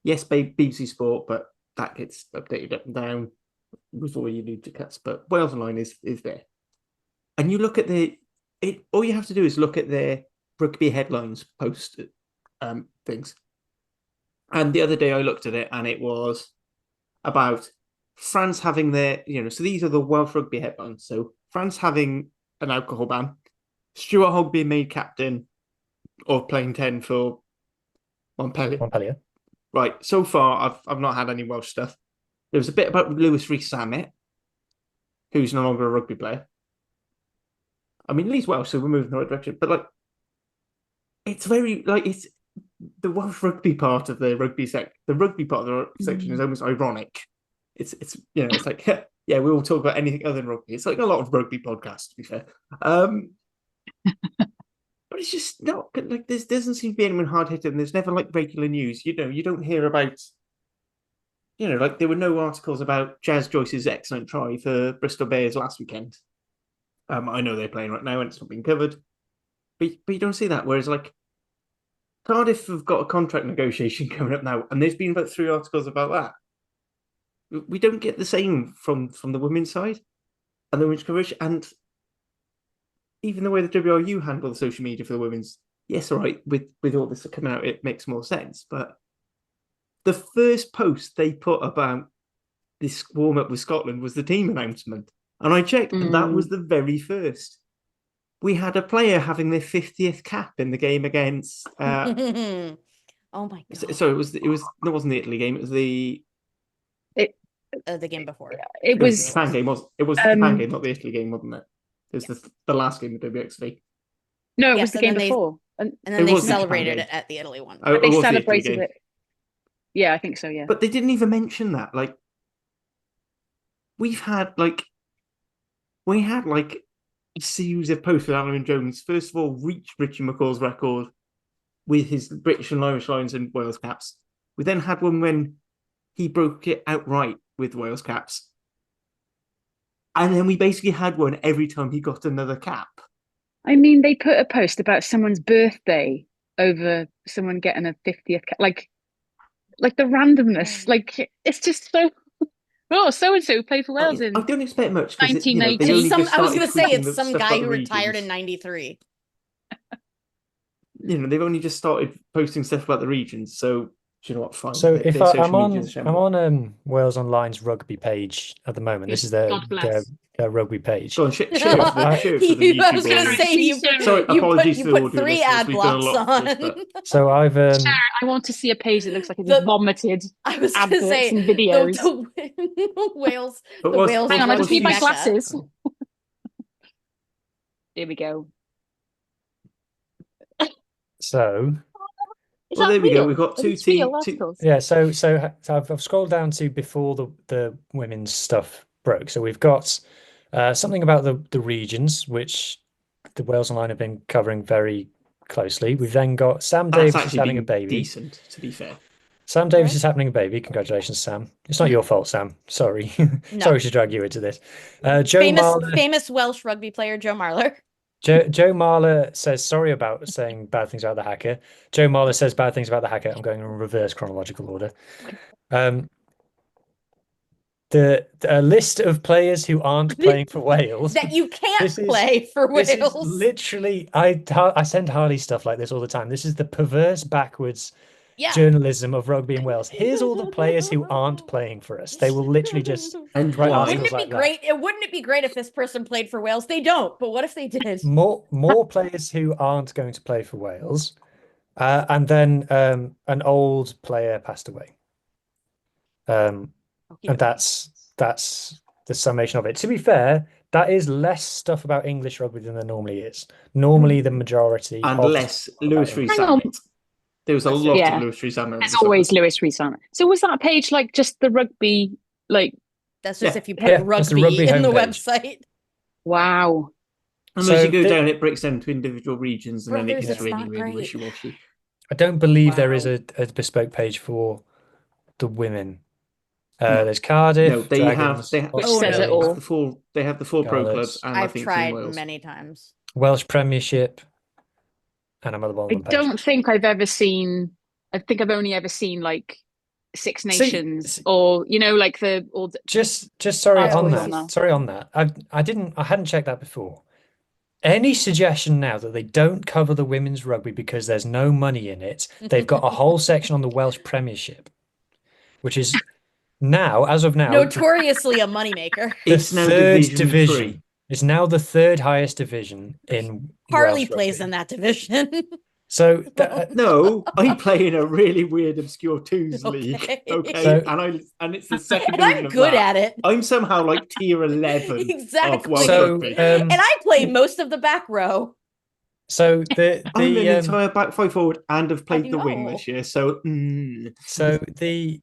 Yes, BBC Sport, but that gets updated up and down with all you need to cuts. But Wales Online is there. And you look at all you have to do is look at their rugby headlines post things. And the other day I looked at it, and it was about France having their, so these are the Welsh rugby headlines. So France having an alcohol ban, Stuart Hogg being made captain, or playing 10 for Montpellier. Right. So far, I've not had any Welsh stuff. There was a bit about Lewis Rees-Zammit, who's no longer a rugby player. I mean, Lee's Welsh, so we're moving in the right direction. But like, it's very like it's the Welsh rugby part of the rugby the rugby part of the section is almost ironic. It's it's like yeah, we all talk about anything other than rugby. It's like a lot of rugby podcasts, to be fair. But it's just not like there doesn't seem to be anyone hard hitting. There's never like regular news. You don't hear about. Like there were no articles about Jazz Joyce's excellent try for Bristol Bears last weekend. I know they're playing right now and it's not being covered, but you don't see that. Whereas like Cardiff have got a contract negotiation coming up now, and there's been about 3 articles about that. We don't get the same from the women's side and the women's coverage, and even the way the WRU handle the social media for the women's, yes, all right, with all this coming out, it makes more sense. But the first post they put about this warm up with Scotland was the team announcement. And I checked, and that was the very first. We had a player having their 50th cap in the game against. Oh my god! So it was. It wasn't the Italy game. It was the game before. It was the Japan game. It was the Japan game, not the Italy game, wasn't it? It was the last game of WXV. No, it was the game before, and then they celebrated it at the Italy one. They celebrated it. Yeah, I think so. Yeah, but they didn't even mention that. Like, we had a series of posts with Alan Jones. First of all, reached Richie McCaw's record with his British and Irish Lions and Wales caps. We then had one when he broke it outright with Wales caps. And then we basically had one every time he got another cap. I mean, they put a post about someone's birthday over someone getting a 50th cap. Like the randomness. Like, it's just so... Oh, so-and-so played for Wales in... I don't expect much. 1990. I was going to say, it's some guy who retired in 93. They've only just started posting stuff about the regions, so... Do you know what? Fine. So if I'm on Wales Online's rugby page at the moment. This is their rugby page. Go on, I was going to say you put 3 ad blocks on. So I've. Sarah, I want to see a page that looks like it's vomited. I was going to say and videos. The Wales. Hang on, I just need my glasses. There we go. So. Well, there we go. We've got two teams. Yeah, so I've scrolled down to before the women's stuff broke. So we've got something about the regions, which the Wales Online have been covering very closely. We've then got Sam Davis is having a baby. Decent, to be fair. Sam Davis is having a baby. Congratulations, Sam. It's not your fault, Sam. Sorry. No. Sorry to drag you into this. Famous Welsh rugby player Joe Marler. Joe Marler says sorry about saying bad things about the hacker. Joe Marler says bad things about the hacker. I'm going in reverse chronological order. The list of players who aren't playing for Wales that you can't play for Wales. This is literally, I send Harley stuff like this all the time. This is the perverse backwards journalism of rugby in Wales. Here's all the players who aren't playing for us. They will literally just write articles like that. Wouldn't it be great if this person played for Wales? They don't, but what if they did? More players who aren't going to play for Wales, and then an old player passed away. And that's the summation of it. To be fair, that is less stuff about English rugby than there normally is. Normally, the majority and less Lewis Rees-Zammit. There was a lot of Lewis Rees-Zammit. There's always Lewis Rees-Zammit. So was that page like just the rugby? Like that's just if you put rugby in the website. Wow. Unless you go down, it breaks down to individual regions, and then it gets really wishy-washy. I don't believe there is a bespoke page for the women. There's Cardiff. No, they have which says it all. They have the four pro clubs, and I've tried Wales. many times. Welsh Premiership, and I'm I don't think I've ever seen. I think I've only ever seen like Six Nations, or like the. Just sorry on that. Sorry on that. I hadn't checked that before. Any suggestion now that they don't cover the women's rugby because there's no money in it? They've got a whole section on the Welsh Premiership, which is. Now, as of now, notoriously a moneymaker. It's now third division. It's now the third highest division in. Harley plays in that division. So no, I'm playing a really weird, obscure twos league. Okay, So, and it's the second and division I'm of good that. at it. I'm somehow like tier 11 exactly. of Welsh So, rugby. And I play most of the back row. So I'm an entire back five forward and have played the wing know. this year. So so the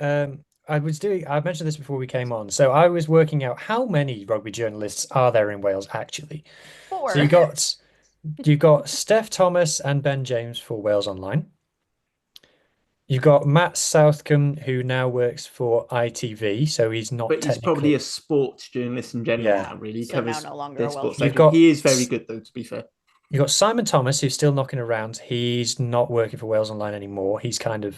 I mentioned this before we came on. So I was working out how many rugby journalists are there in Wales actually. 4. So you've got Steph Thomas and Ben James for Wales Online. You've got Matt Southcombe, who now works for ITV, so he's not. But he's probably a sports journalist in general now. Really, so covers now no longer a Welsh. He is very good, though. To be fair, you've got Simon Thomas, who's still knocking around. He's not working for Wales Online anymore. He's kind of,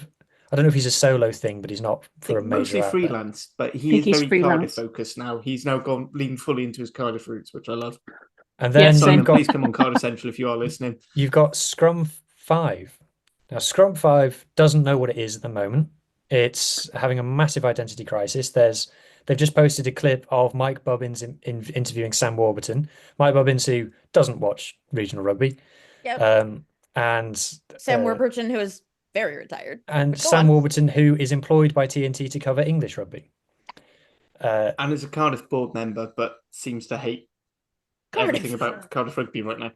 I don't know if he's a solo thing, but he's not for a major mostly outlet. freelance. But he is very Cardiff focused now. He's now leaned fully into his Cardiff roots, which I love. And then Simon, please come on Cardiff Central if you are listening. You've got Scrum 5. Now, Scrum 5 doesn't know what it is at the moment. It's having a massive identity crisis. They've just posted a clip of Mike Bobbins interviewing Sam Warburton. Mike Bobbins, who doesn't watch regional rugby. Yep. And Sam Warburton, who is very retired. And Sam Warburton, who is employed by TNT to cover English rugby. And is a Cardiff board member, but seems to hate everything about Cardiff rugby right now.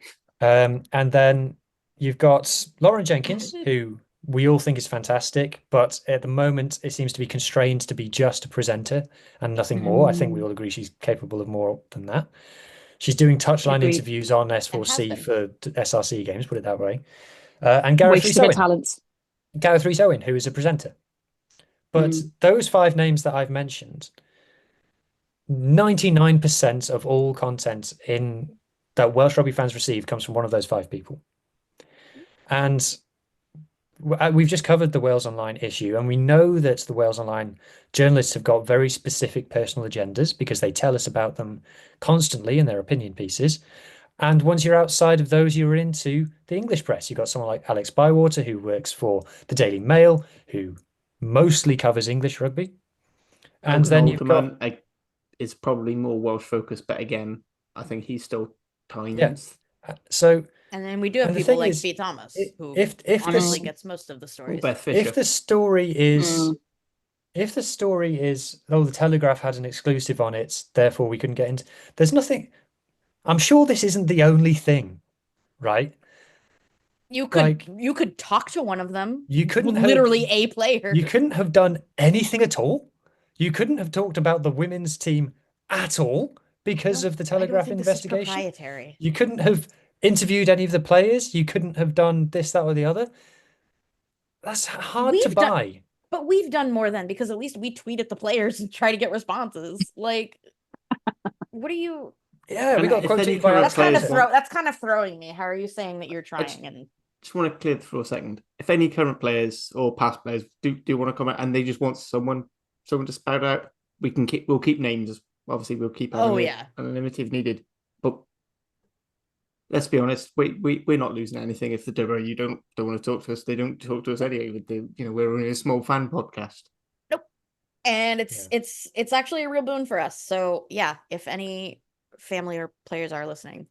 And then you've got Lauren Jenkins, who we all think is fantastic, but at the moment it seems to be constrained to be just a presenter and nothing more. I think we all agree she's capable of more than that. She's doing touchline interviews on S4C for SRC games, put it that way. And Gareth Rhys Owen, who is a presenter. But those 5 names that I've mentioned, 99% of all content that Welsh rugby fans receive comes from one of those 5 people. And we've just covered the Wales Online issue, and we know that the Wales Online journalists have got very specific personal agendas because they tell us about them constantly in their opinion pieces. And once you're outside of those, you're into the English press. You've got someone like Alex Bywater, who works for the Daily Mail, who mostly covers English rugby. And then you've got... is probably more Welsh focused, but again, I think he's still tiny. Yeah. So... And then we do have people like B. Thomas, who honestly gets most of the stories. If the story is, the Telegraph had an exclusive on it, therefore we couldn't get into. There's nothing. I'm sure this isn't the only thing, right? You could talk to one of them. You couldn't literally a player. You couldn't have done anything at all. You couldn't have talked about the women's team at all because of the Telegraph investigation. This is proprietary. You couldn't have interviewed any of the players. You couldn't have done this, that, or the other. That's hard to buy. But we've done more than, because at least we tweet at the players and try to get responses. Like, what are you? Yeah, we got quoted by that's kind of throwing me. How are you saying that you're trying? Just want to clear for a second. If any current players or past players do want to comment and they just want someone to spout out, we'll keep names. Obviously, we'll keep anonymity if needed. But let's be honest, we're not losing anything if the WRU don't want to talk to us. They don't talk to us anyway. We're only a small fan podcast. Nope. And it's actually a real boon for us. So yeah, if any family or players are listening,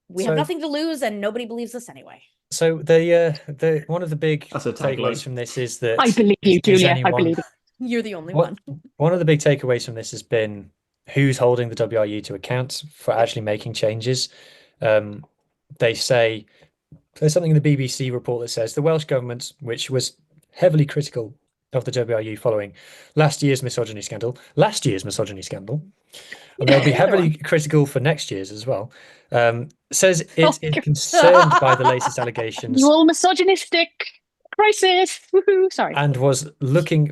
we have nothing to lose, and nobody believes us anyway. So the one of the big takeaways from this is that I believe you, Julia. I believe you. You're the only one. One of the big takeaways from this has been who's holding the WRU to account for actually making changes. They say there's something in the BBC report that says the Welsh government, which was heavily critical of the WRU following last year's misogyny scandal, and they'll be heavily critical for next year's as well, says it is concerned by the latest allegations. You all misogynistic crisis. Woohoo! Sorry. And was looking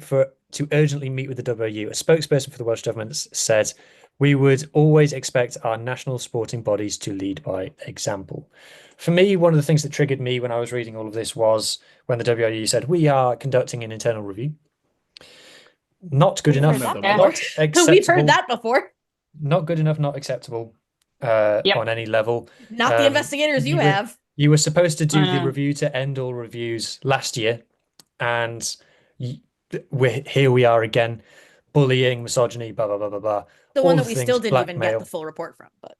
to urgently meet with the WRU. A spokesperson for the Welsh government said, "We would always expect our national sporting bodies to lead by example." For me, one of the things that triggered me when I was reading all of this was when the WRU said, "We are conducting an internal review." Not good enough. Not acceptable. We've heard that before. Not good enough, not acceptable on any level. Not the investigators you have. You were supposed to do the review to end all reviews last year, and here we are again, bullying, misogyny, blah, blah, blah, blah, blah. The one that we still didn't even get the full report from. But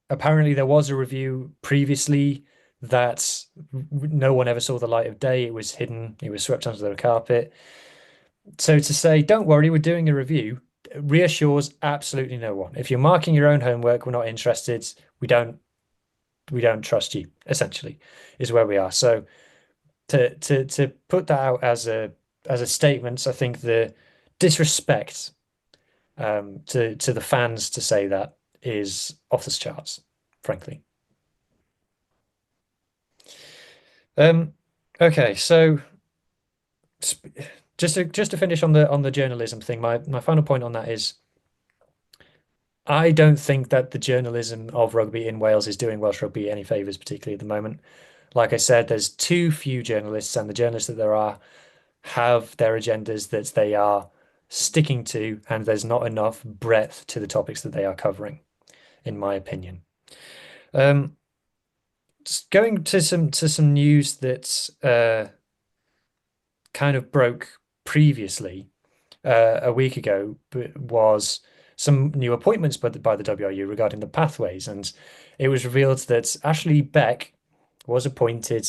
apparently there was a review previously that no one ever saw the light of day. It was hidden. It was swept under the carpet. So to say, don't worry, we're doing a review, reassures absolutely no one. If you're marking your own homework, we're not interested. We don't trust you, essentially, is where we are. So to put that out as a statement, I think the disrespect to the fans to say that is off the charts, frankly. Okay, so just to finish on the journalism thing, my final point on that is I don't think that the journalism of rugby in Wales is doing Welsh rugby any favours, particularly at the moment. Like I said, there's too few journalists, and the journalists that there are have their agendas that they are sticking to, and there's not enough breadth to the topics that they are covering, in my opinion. Going to some news that's kind of broke previously a week ago, was some new appointments by the WRU regarding the pathways, and it was revealed that Ashley Beck was appointed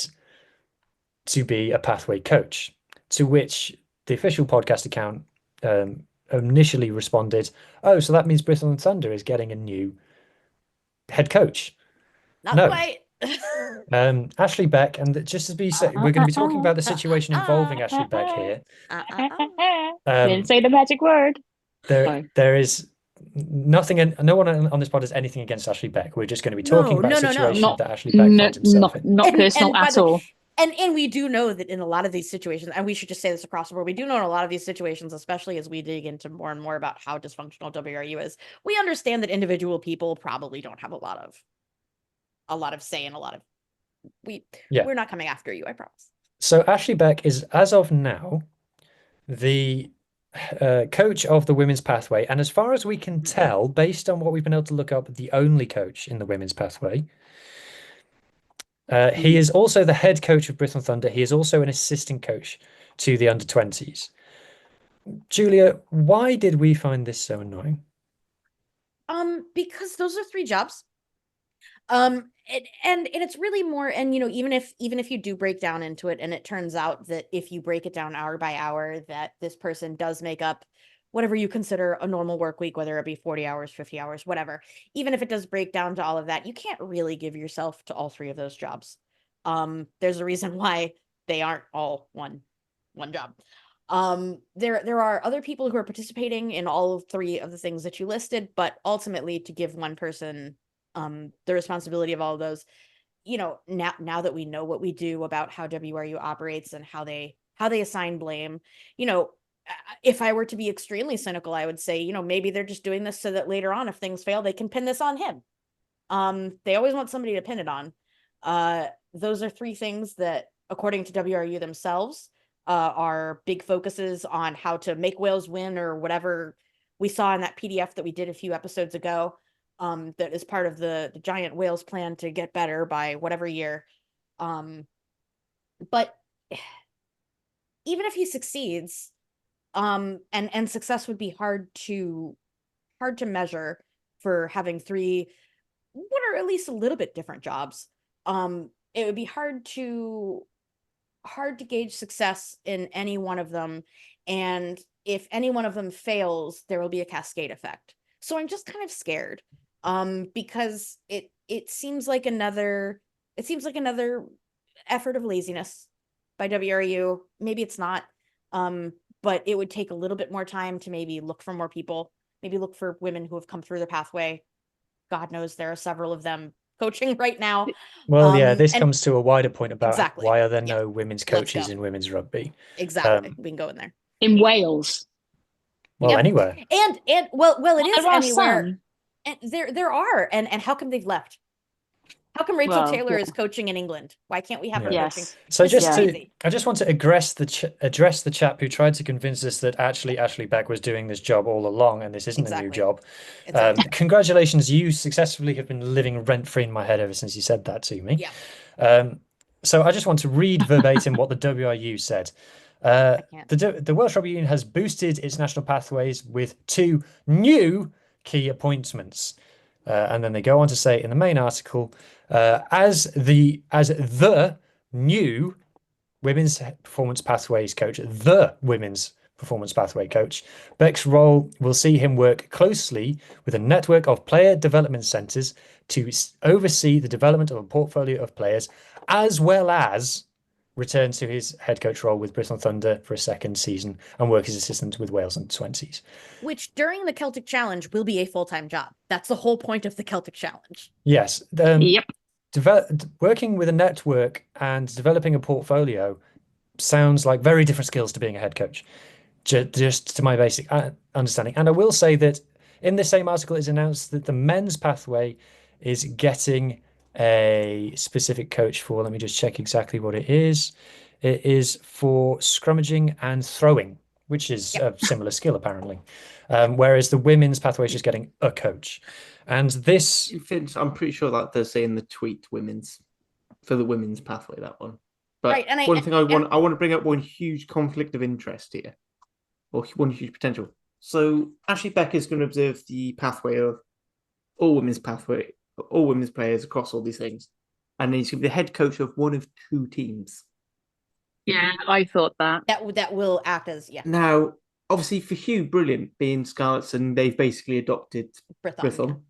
to be a pathway coach, to which the official podcast account initially responded, "Oh, so that means Bristol and Thunder is getting a new head coach." Not No. quite. Ashley Beck, and just to be said, we're going to be talking about the situation involving Ashley Beck here. Didn't say the magic word. There is nothing, and no one on this pod has anything against Ashley Beck. We're just going to be talking about a situation that Ashley Beck finds himself in. Not personal at all. And we do know that in a lot of these situations, and we should just say this across the board, we do know in a lot of these situations, especially as we dig into more and more about how dysfunctional WRU is, we understand that individual people probably don't have a lot of say in a lot of we're not coming after you, I promise. So Ashley Beck is, as of now, the coach of the women's pathway, and as far as we can tell, based on what we've been able to look up, the only coach in the women's pathway. He is also the head coach of Bristol Thunder. He is also an assistant coach to the under-20s. Julia, why did we find this so annoying? Because those are 3 jobs. And it's really more, and even if you do break down into it, and it turns out that if you break it down hour by hour, that this person does make up whatever you consider a normal work week, whether it be 40 hours, 50 hours, whatever, even if it does break down to all of that, you can't really give yourself to all 3 of those jobs. There's a reason why they aren't all one job. There are other people who are participating in all 3 of the things that you listed, but ultimately to give one person the responsibility of all of those, now that we know what we do about how WRU operates and how they assign blame, if I were to be extremely cynical, I would say, maybe they're just doing this so that later on, if things fail, they can pin this on him. They always want somebody to pin it on. Those are 3 things that, according to WRU themselves, are big focuses on how to make Wales win, or whatever we saw in that PDF that we did a few episodes ago. That is part of the giant Wales plan to get better by whatever year. But even if he succeeds, and success would be hard to measure for having 3 what are at least a little bit different jobs. It would be hard to gauge success in any one of them, and if any one of them fails, there will be a cascade effect. So I'm just kind of scared. Because it seems like another effort of laziness by WRU. Maybe it's not, but it would take a little bit more time to maybe look for more people, maybe look for women who have come through the pathway. God knows there are several of them coaching right now. Well, this comes to a wider point about why are there no women's Let's coaches go. in women's rugby? Exactly. We can go in there. In Wales. Well, anywhere. And well, it is there are anywhere. some. And there are, and how come they've left? How come Rachel Taylor is coaching in England? Why can't we have her coaching? So I just want to address the chap who tried to convince us that actually Ashley Beck was doing this job all along, and this isn't a new job. Congratulations, you successfully have been living rent-free in my head ever since you said that to me. Yeah. So I just want to read verbatim what the WRU said. The Welsh Rugby Union has boosted its national pathways with 2 new key appointments. And then they go on to say in the main article, as the new women's performance pathways coach, Beck's role will see him work closely with a network of player development centers to oversee the development of a portfolio of players, as well as return to his head coach role with Bristol Thunder for a second season and work as assistant with Wales under-20s. Which during the Celtic Challenge will be a full-time job. That's the whole point of the Celtic Challenge. Yes. Yep. Working with a network and developing a portfolio sounds like very different skills to being a head coach, just to my basic understanding. And I will say that in the same article, it's announced that the men's pathway is getting a specific coach for, let me just check exactly what it is. It is for scrummaging and throwing, which is a similar skill apparently. Whereas the women's pathway is just getting a coach. And this, I'm pretty sure that they're saying the tweet for the women's pathway, that one. But right, and I want to bring up one huge conflict of interest here, or one huge potential. So Ashley Beck is going to observe the pathway of all women's players across all these things, and he's going to be the head coach of one of 2 teams. Yeah, I thought that. That will act as Now, obviously, for Hugh, brilliant being Scarlets, and they've basically adopted Brithom.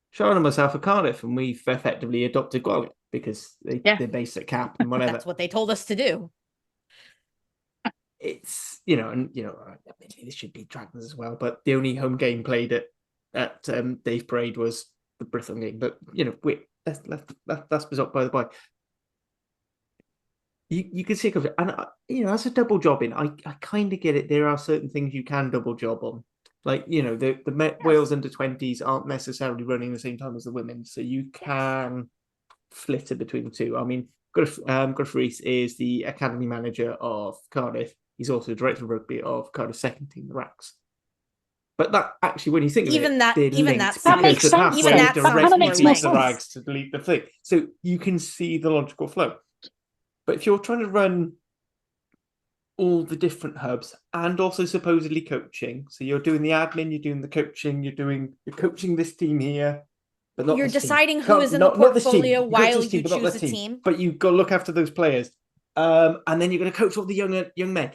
Sharon and myself are Cardiff, and we've effectively adopted Gwalior because they're based at Cap and whatever. That's what they told us to do. It's maybe this should be Dragons as well, but the only home game played at Dave Parade was the Brithom game. But that's bizarre by the by. You can see it, and as a double jobbing, I kind of get it. There are certain things you can double job on. Like, the Wales under-20s aren't necessarily running the same time as the women, so you can flitter between the two. I mean, Griff Rees is the academy manager of Cardiff. He's also the director of rugby of Cardiff's second team, the Racks. But that actually, when you think of it, that makes sense. Even that directly makes more sense. the Rags to delete the thing. So you can see the logical flow. But if you're trying to run all the different hubs and also supposedly coaching, so you're doing the admin, you're doing the coaching, you're coaching this team here, but not you're this deciding team. who is in the portfolio while you choose a team. But you've got to look after those players, and then you're going to coach all the young men.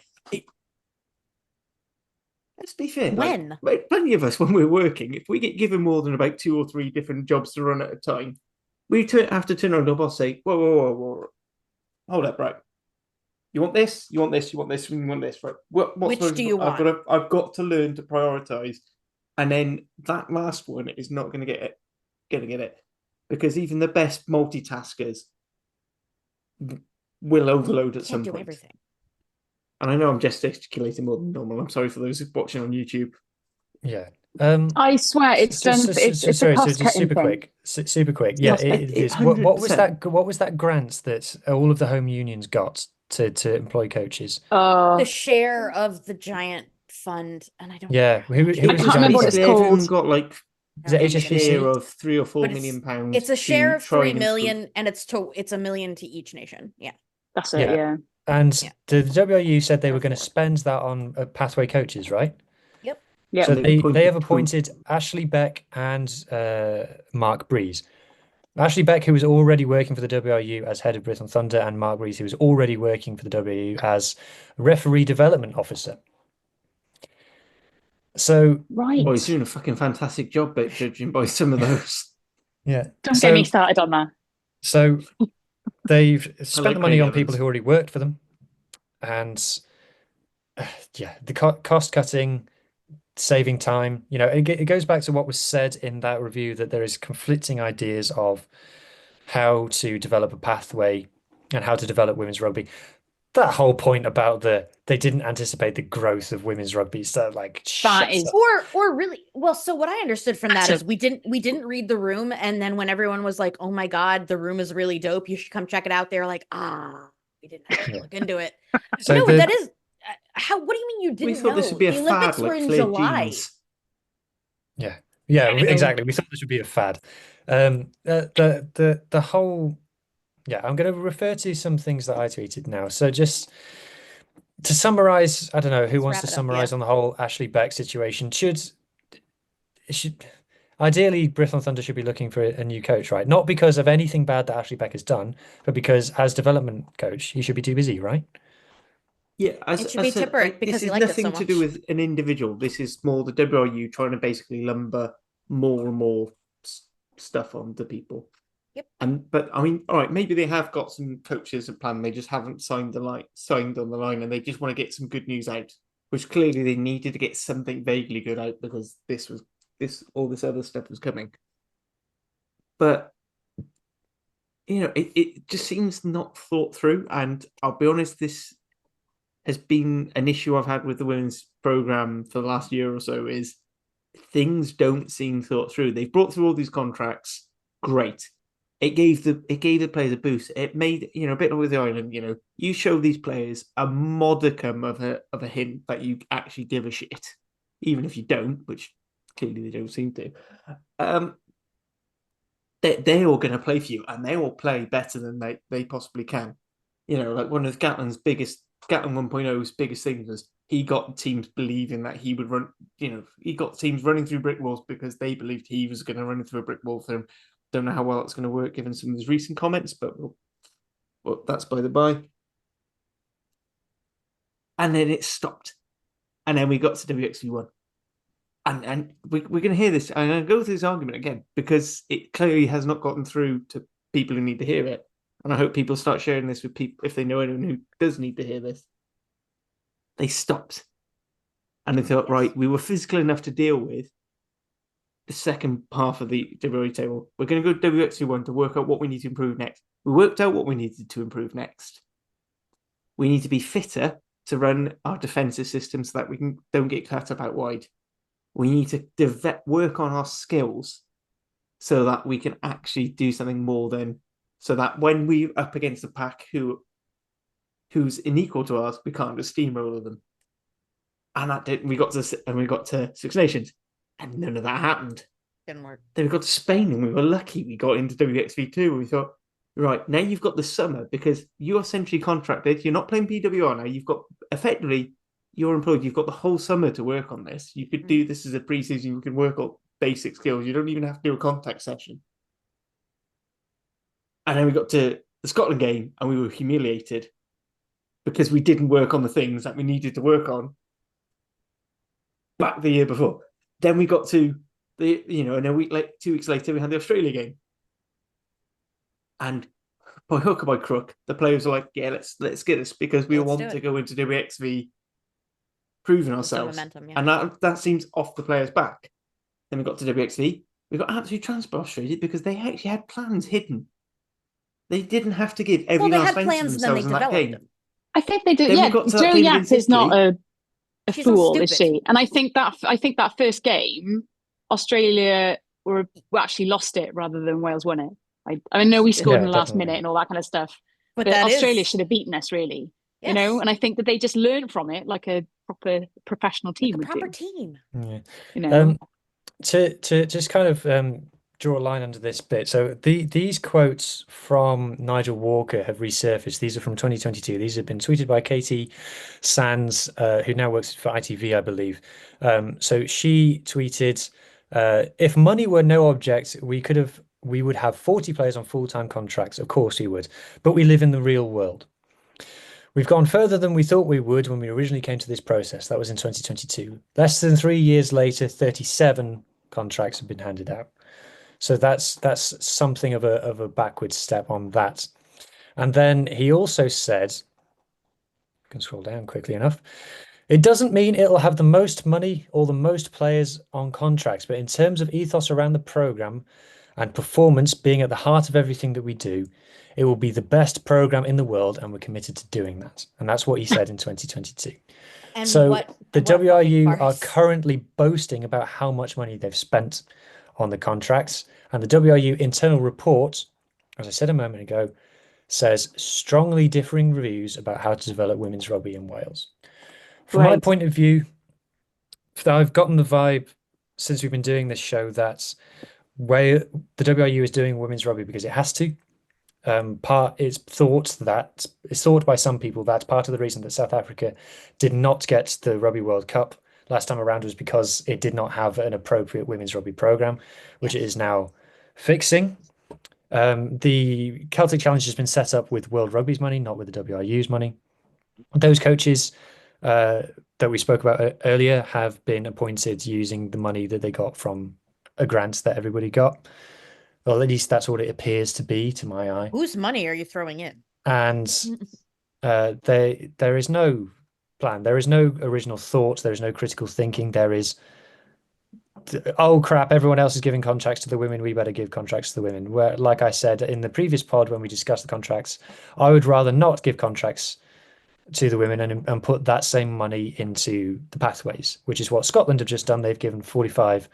Let's be fair. When? Plenty of us, when we're working, if we get given more than about 2 or 3 different jobs to run at a time, we have to turn around to our boss and say, whoa. Hold up, right. You want this, you want this, you want this, and you want this, right? Which do you want? I've got to learn to prioritize. And then that last one is not going to get it. Because even the best multitaskers will overload at some point. Everything. And I know I'm gesticulating more than normal. I'm sorry for those watching on YouTube. Yeah. I swear it's super quick. Yeah, it is. What was that grant that all of the home unions got to employ coaches? The share of the giant fund, and I don't. Yeah, who was I can't remember what it's called. Everyone got like a share of £3 or £4 million. It's a share of 3 million, and it's $1 million to each nation. Yeah, that's it. Yeah. And the WRU said they were going to spend that on pathway coaches, right? Yeah. So they have appointed Ashley Beck and Mark Breeze. Ashley Beck, who was already working for the WRU as head of Bristol Thunder, and Mark Breeze, who was already working for the WRU as referee development officer. So he's doing a fucking fantastic job, but judging by some of those. Yeah. Don't get me started on that. So they've spent the money on people who already worked for them, and the cost cutting. Saving time, it goes back to what was said in that review, that there is conflicting ideas of how to develop a pathway and how to develop women's rugby. That whole point about they didn't anticipate the growth of women's rugby, so or really well. So what I understood from that is we didn't read the room, and then when everyone was like, "Oh my god, the room is really dope, you should come check it out," they're like, we didn't have to look into it. So no, that is. What do you mean you didn't know? We thought this would be a Olympics fad, were in July. Jeans. Yeah, exactly. We thought this would be a fad. The whole. Yeah, I'm going to refer to some things that I tweeted now. So just to summarize, I don't know who wants to summarize on the whole Ashley Beck situation. ideally, Bristol Thunder should be looking for a new coach, right? Not because of anything bad that Ashley Beck has done, but because as development coach, he should be too busy, right? Yeah, It should be Tipper because this he is liked it so nothing to do much. with an individual. This is more the WRU trying to basically lumber more and more stuff onto people. Yep. But I mean, all right, maybe they have got some coaches and plan. They just haven't signed on the line, and they just want to get some good news out. Which clearly they needed to get something vaguely good out because all this other stuff was coming. But it just seems not thought through. And I'll be honest, this has been an issue I've had with the women's program for the last year or so. Is things don't seem thought through. They've brought through all these contracts, great. It gave the players a boost. It made a bit like with the island. You show these players a modicum of a hint that you actually give a shit, even if you don't, which clearly they don't seem to. They're all going to play for you, and they all play better than they possibly can. Like one of Gatland 1.0's biggest things was he got teams believing that he would run. He got teams running through brick walls because they believed he was going to run through a brick wall for them. Don't know how well it's going to work given some of his recent comments, but well, that's by the by. And then it stopped, and then we got to WXV1, and we're going to hear this. I'm going to go through this argument again because it clearly has not gotten through to people who need to hear it, and I hope people start sharing this with people if they know anyone who does need to hear this. They stopped, and they thought, right, we were physical enough to deal with the second half of the WRU table. We're going to go to WXV1 to work out what we need to improve next. We worked out what we needed to improve next. We need to be fitter to run our defensive system so that we don't get cut up out wide. We need to work on our skills so that we can actually do something more than so that when we're up against a pack who's unequal to us, we can't just steamroller them. And we got to Six Nations. And none of that happened. Didn't work. Then we got to Spain and we were lucky. We got into WXV2 and we thought, right, now you've got the summer because you are essentially contracted. You're not playing PWR now. You've got, effectively, you're employed. You've got the whole summer to work on this. You could do this as a pre-season. You can work on basic skills. You don't even have to do a contact session. And then we got to the Scotland game and we were humiliated because we didn't work on the things that we needed to work on back the year before. Then we got to and a week 2 weeks later, we had the Australia game. And by hook or by crook, the players were like, yeah, let's get this because we want to go into WXV proving ourselves. Momentum, yeah. And that seems off the players' back. Then we got to WXV. We got absolutely frustrated because they actually had plans hidden. They didn't have to give every last venture to themselves in that game. I think they do. Yeah, Jo Yap is not a fool, is she? And I think that first game, Australia were actually lost it rather than Wales won it. I know we scored in the last minute and all that kind of stuff, but Australia should have beaten us, really. Yes. And I think that they just learned from it like a proper professional team. Like a proper team. Yeah. To just kind of draw a line under this bit. So these quotes from Nigel Walker have resurfaced. These are from 2022. These have been tweeted by Katie Sands, who now works for ITV, I believe. So she tweeted, if money were no object, we would have 40 players on full-time contracts. Of course we would, but we live in the real world. We've gone further than we thought we would when we originally came to this process. That was in 2022. Less than 3 years later, 37 contracts have been handed out. So that's something of a backward step on that. And then he also said, I can scroll down quickly enough. It doesn't mean it'll have the most money or the most players on contracts, but in terms of ethos around the program and performance being at the heart of everything that we do, it will be the best program in the world, and we're committed to doing that. And that's what he said in 2022. And so the WRU are currently boasting about how much money they've spent on the contracts, and the WRU internal report, as I said a moment ago, says strongly differing reviews about how to develop women's rugby in Wales. From my point of view, I've gotten the vibe since we've been doing this show that the WRU is doing women's rugby because it has to. It's thought by some people that's part of the reason that South Africa did not get the Rugby World Cup last time around was because it did not have an appropriate women's rugby program, which it is now fixing. The Celtic Challenge has been set up with World Rugby's money, not with the WRU's money. Those coaches that we spoke about earlier have been appointed using the money that they got from a grant that everybody got. Well, at least that's what it appears to be to my eye. Whose money are you throwing in? And there is no plan. There is no original thought. There is no critical thinking. There is, oh crap, everyone else is giving contracts to the women. We better give contracts to the women. Where, like I said in the previous pod when we discussed the contracts, I would rather not give contracts to the women and put that same money into the pathways, which is what Scotland have just done. They've given 45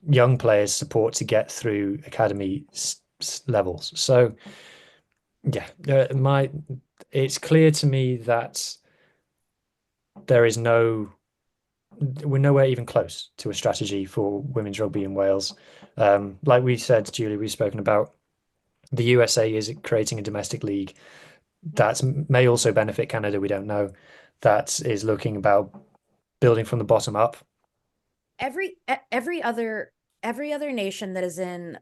young players support to get through academy levels. So yeah, it's clear to me that we're nowhere even close to a strategy for women's rugby in Wales. Like we said, Julie, we've spoken about the USA is creating a domestic league that may also benefit Canada. We don't know. That is looking about building from the bottom up. Every other nation that is in,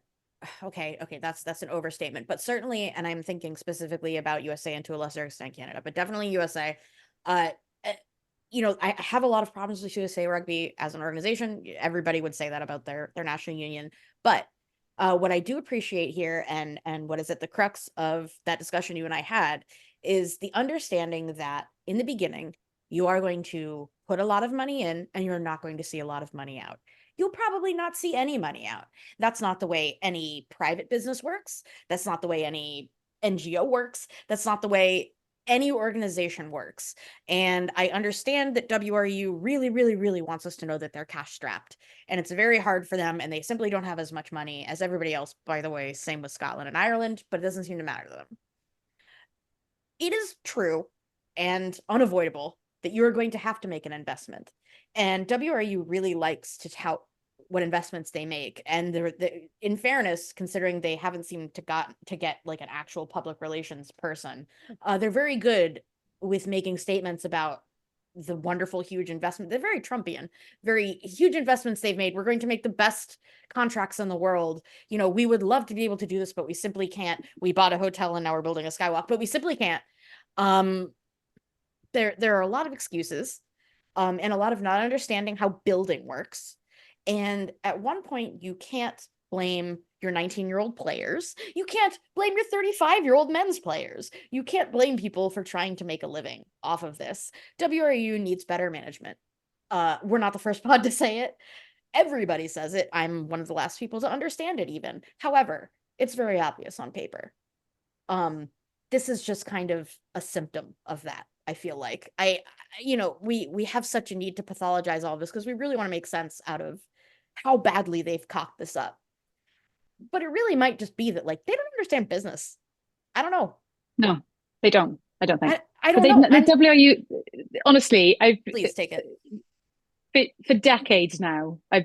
okay, that's an overstatement, but certainly, and I'm thinking specifically about USA and to a lesser extent Canada, but definitely USA. You know, I have a lot of problems with USA Rugby as an organization. Everybody would say that about their national union, but what I do appreciate here, and what is at the crux of that discussion you and I had, is the understanding that in the beginning, you are going to put a lot of money in and you're not going to see a lot of money out. You'll probably not see any money out. That's not the way any private business works. That's not the way any NGO works. That's not the way any organization works. And I understand that WRU really, really, really wants us to know that they're cash strapped. And it's very hard for them, and they simply don't have as much money as everybody else, by the way. Same with Scotland and Ireland, but it doesn't seem to matter to them. It is true and unavoidable that you're going to have to make an investment. And WRU really likes to tout what investments they make. And in fairness, considering they haven't seemed to get like an actual public relations person, they're very good with making statements about the wonderful, huge investment. They're very Trumpian, very huge investments they've made. We're going to make the best contracts in the world. You know, we would love to be able to do this, but we simply can't. We bought a hotel and now we're building a skywalk, but we simply can't. There are a lot of excuses, and a lot of not understanding how building works. And at one point, you can't blame your 19-year-old players. You can't blame your 35-year-old men's players. You can't blame people for trying to make a living off of this. WRU needs better management. We're not the first pod to say it. Everybody says it. I'm one of the last people to understand it even. However, it's very obvious on paper. This is just kind of a symptom of that. I feel like we have such a need to pathologize all of this because we really want to make sense out of how badly they've cocked this up. But it really might just be that, like, they don't understand business. I don't know. No, they don't. I don't think. I don't know. The WRU, honestly, please take it. For decades now, I've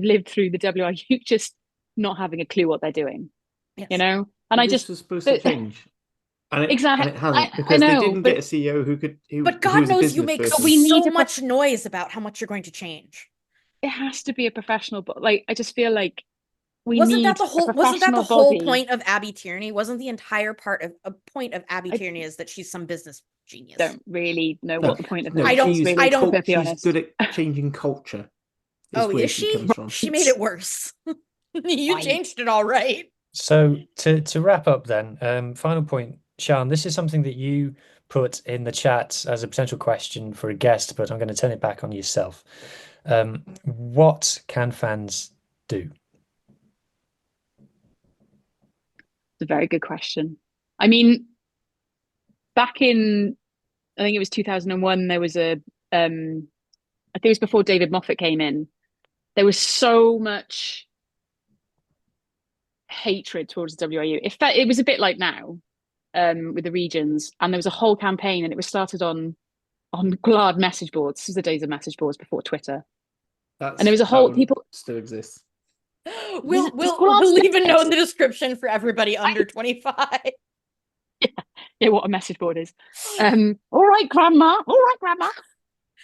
lived through the WRU just not having a clue what they're doing. Yes. You know, and this was supposed to change. Exactly. And it hasn't, because they didn't get a CEO who could. But God knows you make so much noise about how much you're going to change. It has to be a professional, but like I just feel like wasn't that the whole point of Abby Tierney? Wasn't the entire point of Abby Tierney is that she's some business genius? Don't really know what the point of. I don't. She's good at changing culture. Is she? She made it worse. You changed it all right. So to wrap up then, final point. Sian, this is something that you put in the chat as a potential question for a guest, but I'm going to turn it back on yourself. What can fans do? It's a very good question. I mean, back in, I think it was 2001, there was I think it was before David Moffat came in, there was so much hatred towards the WRU. It was a bit like now, with the regions, and there was a whole campaign, and it was started on Glad message boards. This was the days of message boards before Twitter. And there was a whole people still exists. We'll leave a note in the description for everybody under 25. Yeah, what a message board is. All right, grandma. Go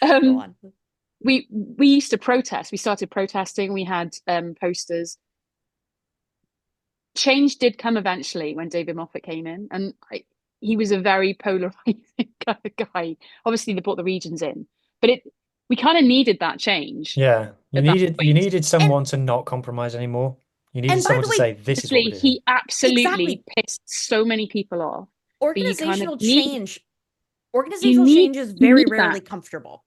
on. we used to protest. We started protesting. We had posters. Change did come eventually when David Moffat came in, and he was a very polarizing kind of guy. Obviously, they brought the regions in, but we kind of needed that change. Yeah, you needed someone to not compromise anymore. You needed someone to say, "This is what we're doing." He absolutely pissed so many people off. Organizational change is very rarely comfortable.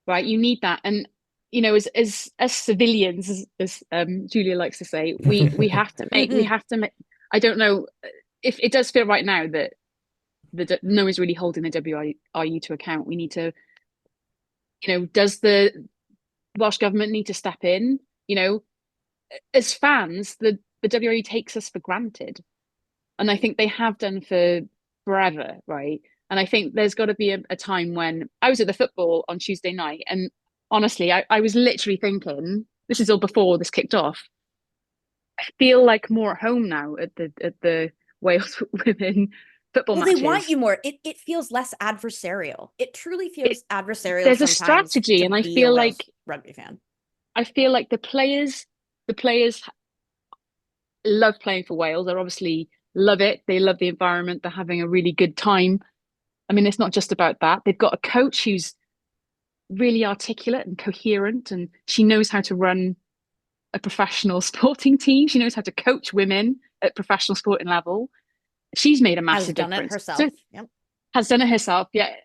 Right, you need that, and as civilians, as Julia likes to say, we have to make. I don't know if it does feel right now that no one's really holding the WRU to account. We need to, does the Welsh government need to step in? As fans, the WRU takes us for granted, and I think they have done for forever, right? And I think there's got to be a time when I was at the football on Tuesday night, and honestly, I was literally thinking, this is all before this kicked off. I feel like more at home now at the Wales women football matches. They want you more. It feels less adversarial. It truly feels adversarial. There's a strategy, and I feel like rugby fan. I feel like the players love playing for Wales. They're obviously love it. They love the environment. They're having a really good time. I mean, it's not just about that. They've got a coach who's really articulate and coherent, and she knows how to run a professional sporting team. She knows how to coach women at professional sporting level. She's made a massive difference. Has done it herself. Yeah.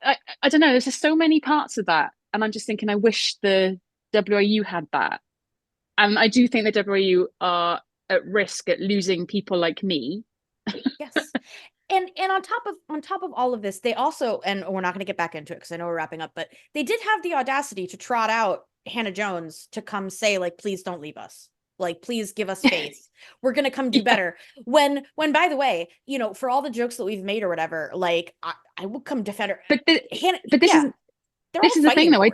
I don't know. There's just so many parts of that. And I'm just thinking, I wish the WRU had that. And I do think the WRU are at risk at losing people like me. Yes. And on top of all of this, they also, and we're not going to get back into it because I know we're wrapping up, but they did have the audacity to trot out Hannah Jones to come say, like, please don't leave us. Like, please give us faith. We're going to come do better. When, by the way, for all the jokes that we've made or whatever, like, I will come defend her. But this is the thing, though.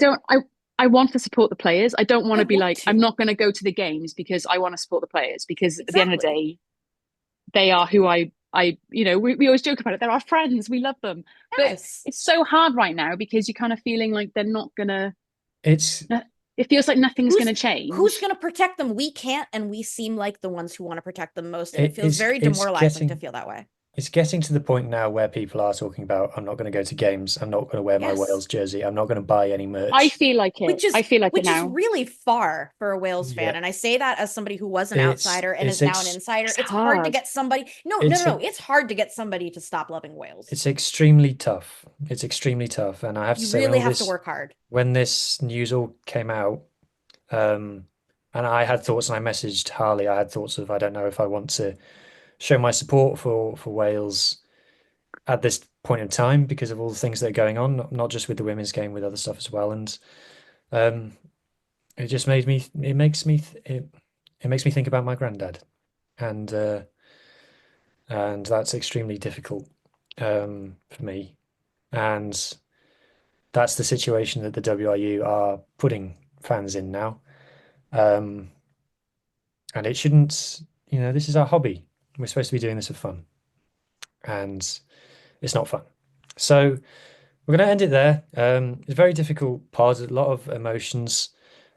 I want to support the players. I don't want to be like, I'm not going to go to the games because I want to support the players, because at the end of the day, they are who we always joke about it. They're our friends. We love them. Yes. But it's so hard right now because you're kind of feeling like they're not going to. It feels like nothing's going to change. Who's going to protect them? We can't, and we seem like the ones who want to protect them most. And it feels very demoralizing to feel that way. It's getting to the point now where people are talking about, I'm not going to go to games. I'm not going to wear my Wales jersey. I'm not going to buy any merch. I feel like it. Which is really far for a Wales fan. And I say that as somebody who was an outsider and is now an insider. It's hard to get somebody. No. It's hard to get somebody to stop loving Wales. It's extremely tough. And I have to say, you really have to work hard. When this news all came out, and I had thoughts, and I messaged Harley. I had thoughts of, I don't know if I want to show my support for Wales at this point in time because of all the things that are going on, not just with the women's game, with other stuff as well. And it just makes me think about my granddad, and that's extremely difficult for me. And that's the situation that the WRU are putting fans in now. And it shouldn't, this is our hobby. We're supposed to be doing this for fun, and it's not fun. So we're going to end it there. It's a very difficult part, a lot of emotions.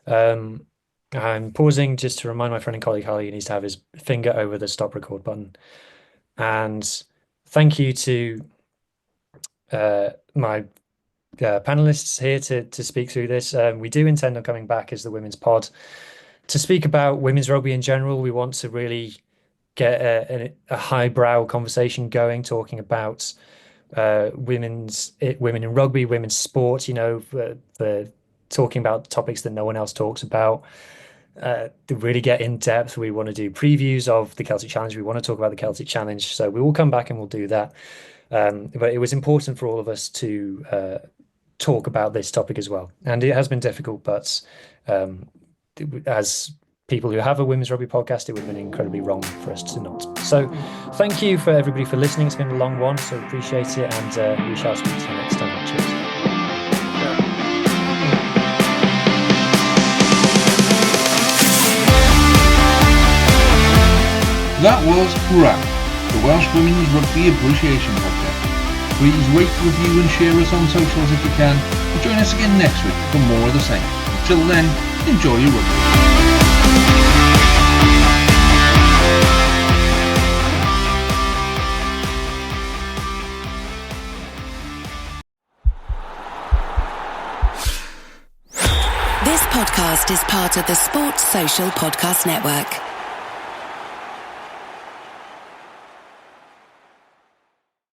I'm pausing just to remind my friend and colleague Harley he needs to have his finger over the stop record button. And thank you to my panelists here to speak through this. We do intend on coming back as the Women's Pod to speak about women's rugby in general. We want to really get a highbrow conversation going, talking about women in rugby, women's sport, talking about topics that no one else talks about, to really get in depth. We want to do previews of the Celtic Challenge. We want to talk about the Celtic Challenge. So we will come back and we'll do that. But it was important for all of us to talk about this topic as well. And it has been difficult, but as people who have a women's rugby podcast, it would have been incredibly wrong for us to not. So thank you for everybody for listening. It's been a long one, so appreciate it, and we shall speak to you next time. Cheers. That was WRU, the Welsh Women's Rugby Appreciation Podcast. Please rate, review and share us on socials if you can. And join us again next week for more of the same. Until then, enjoy your rugby. This podcast is part of the Sports Social Podcast Network.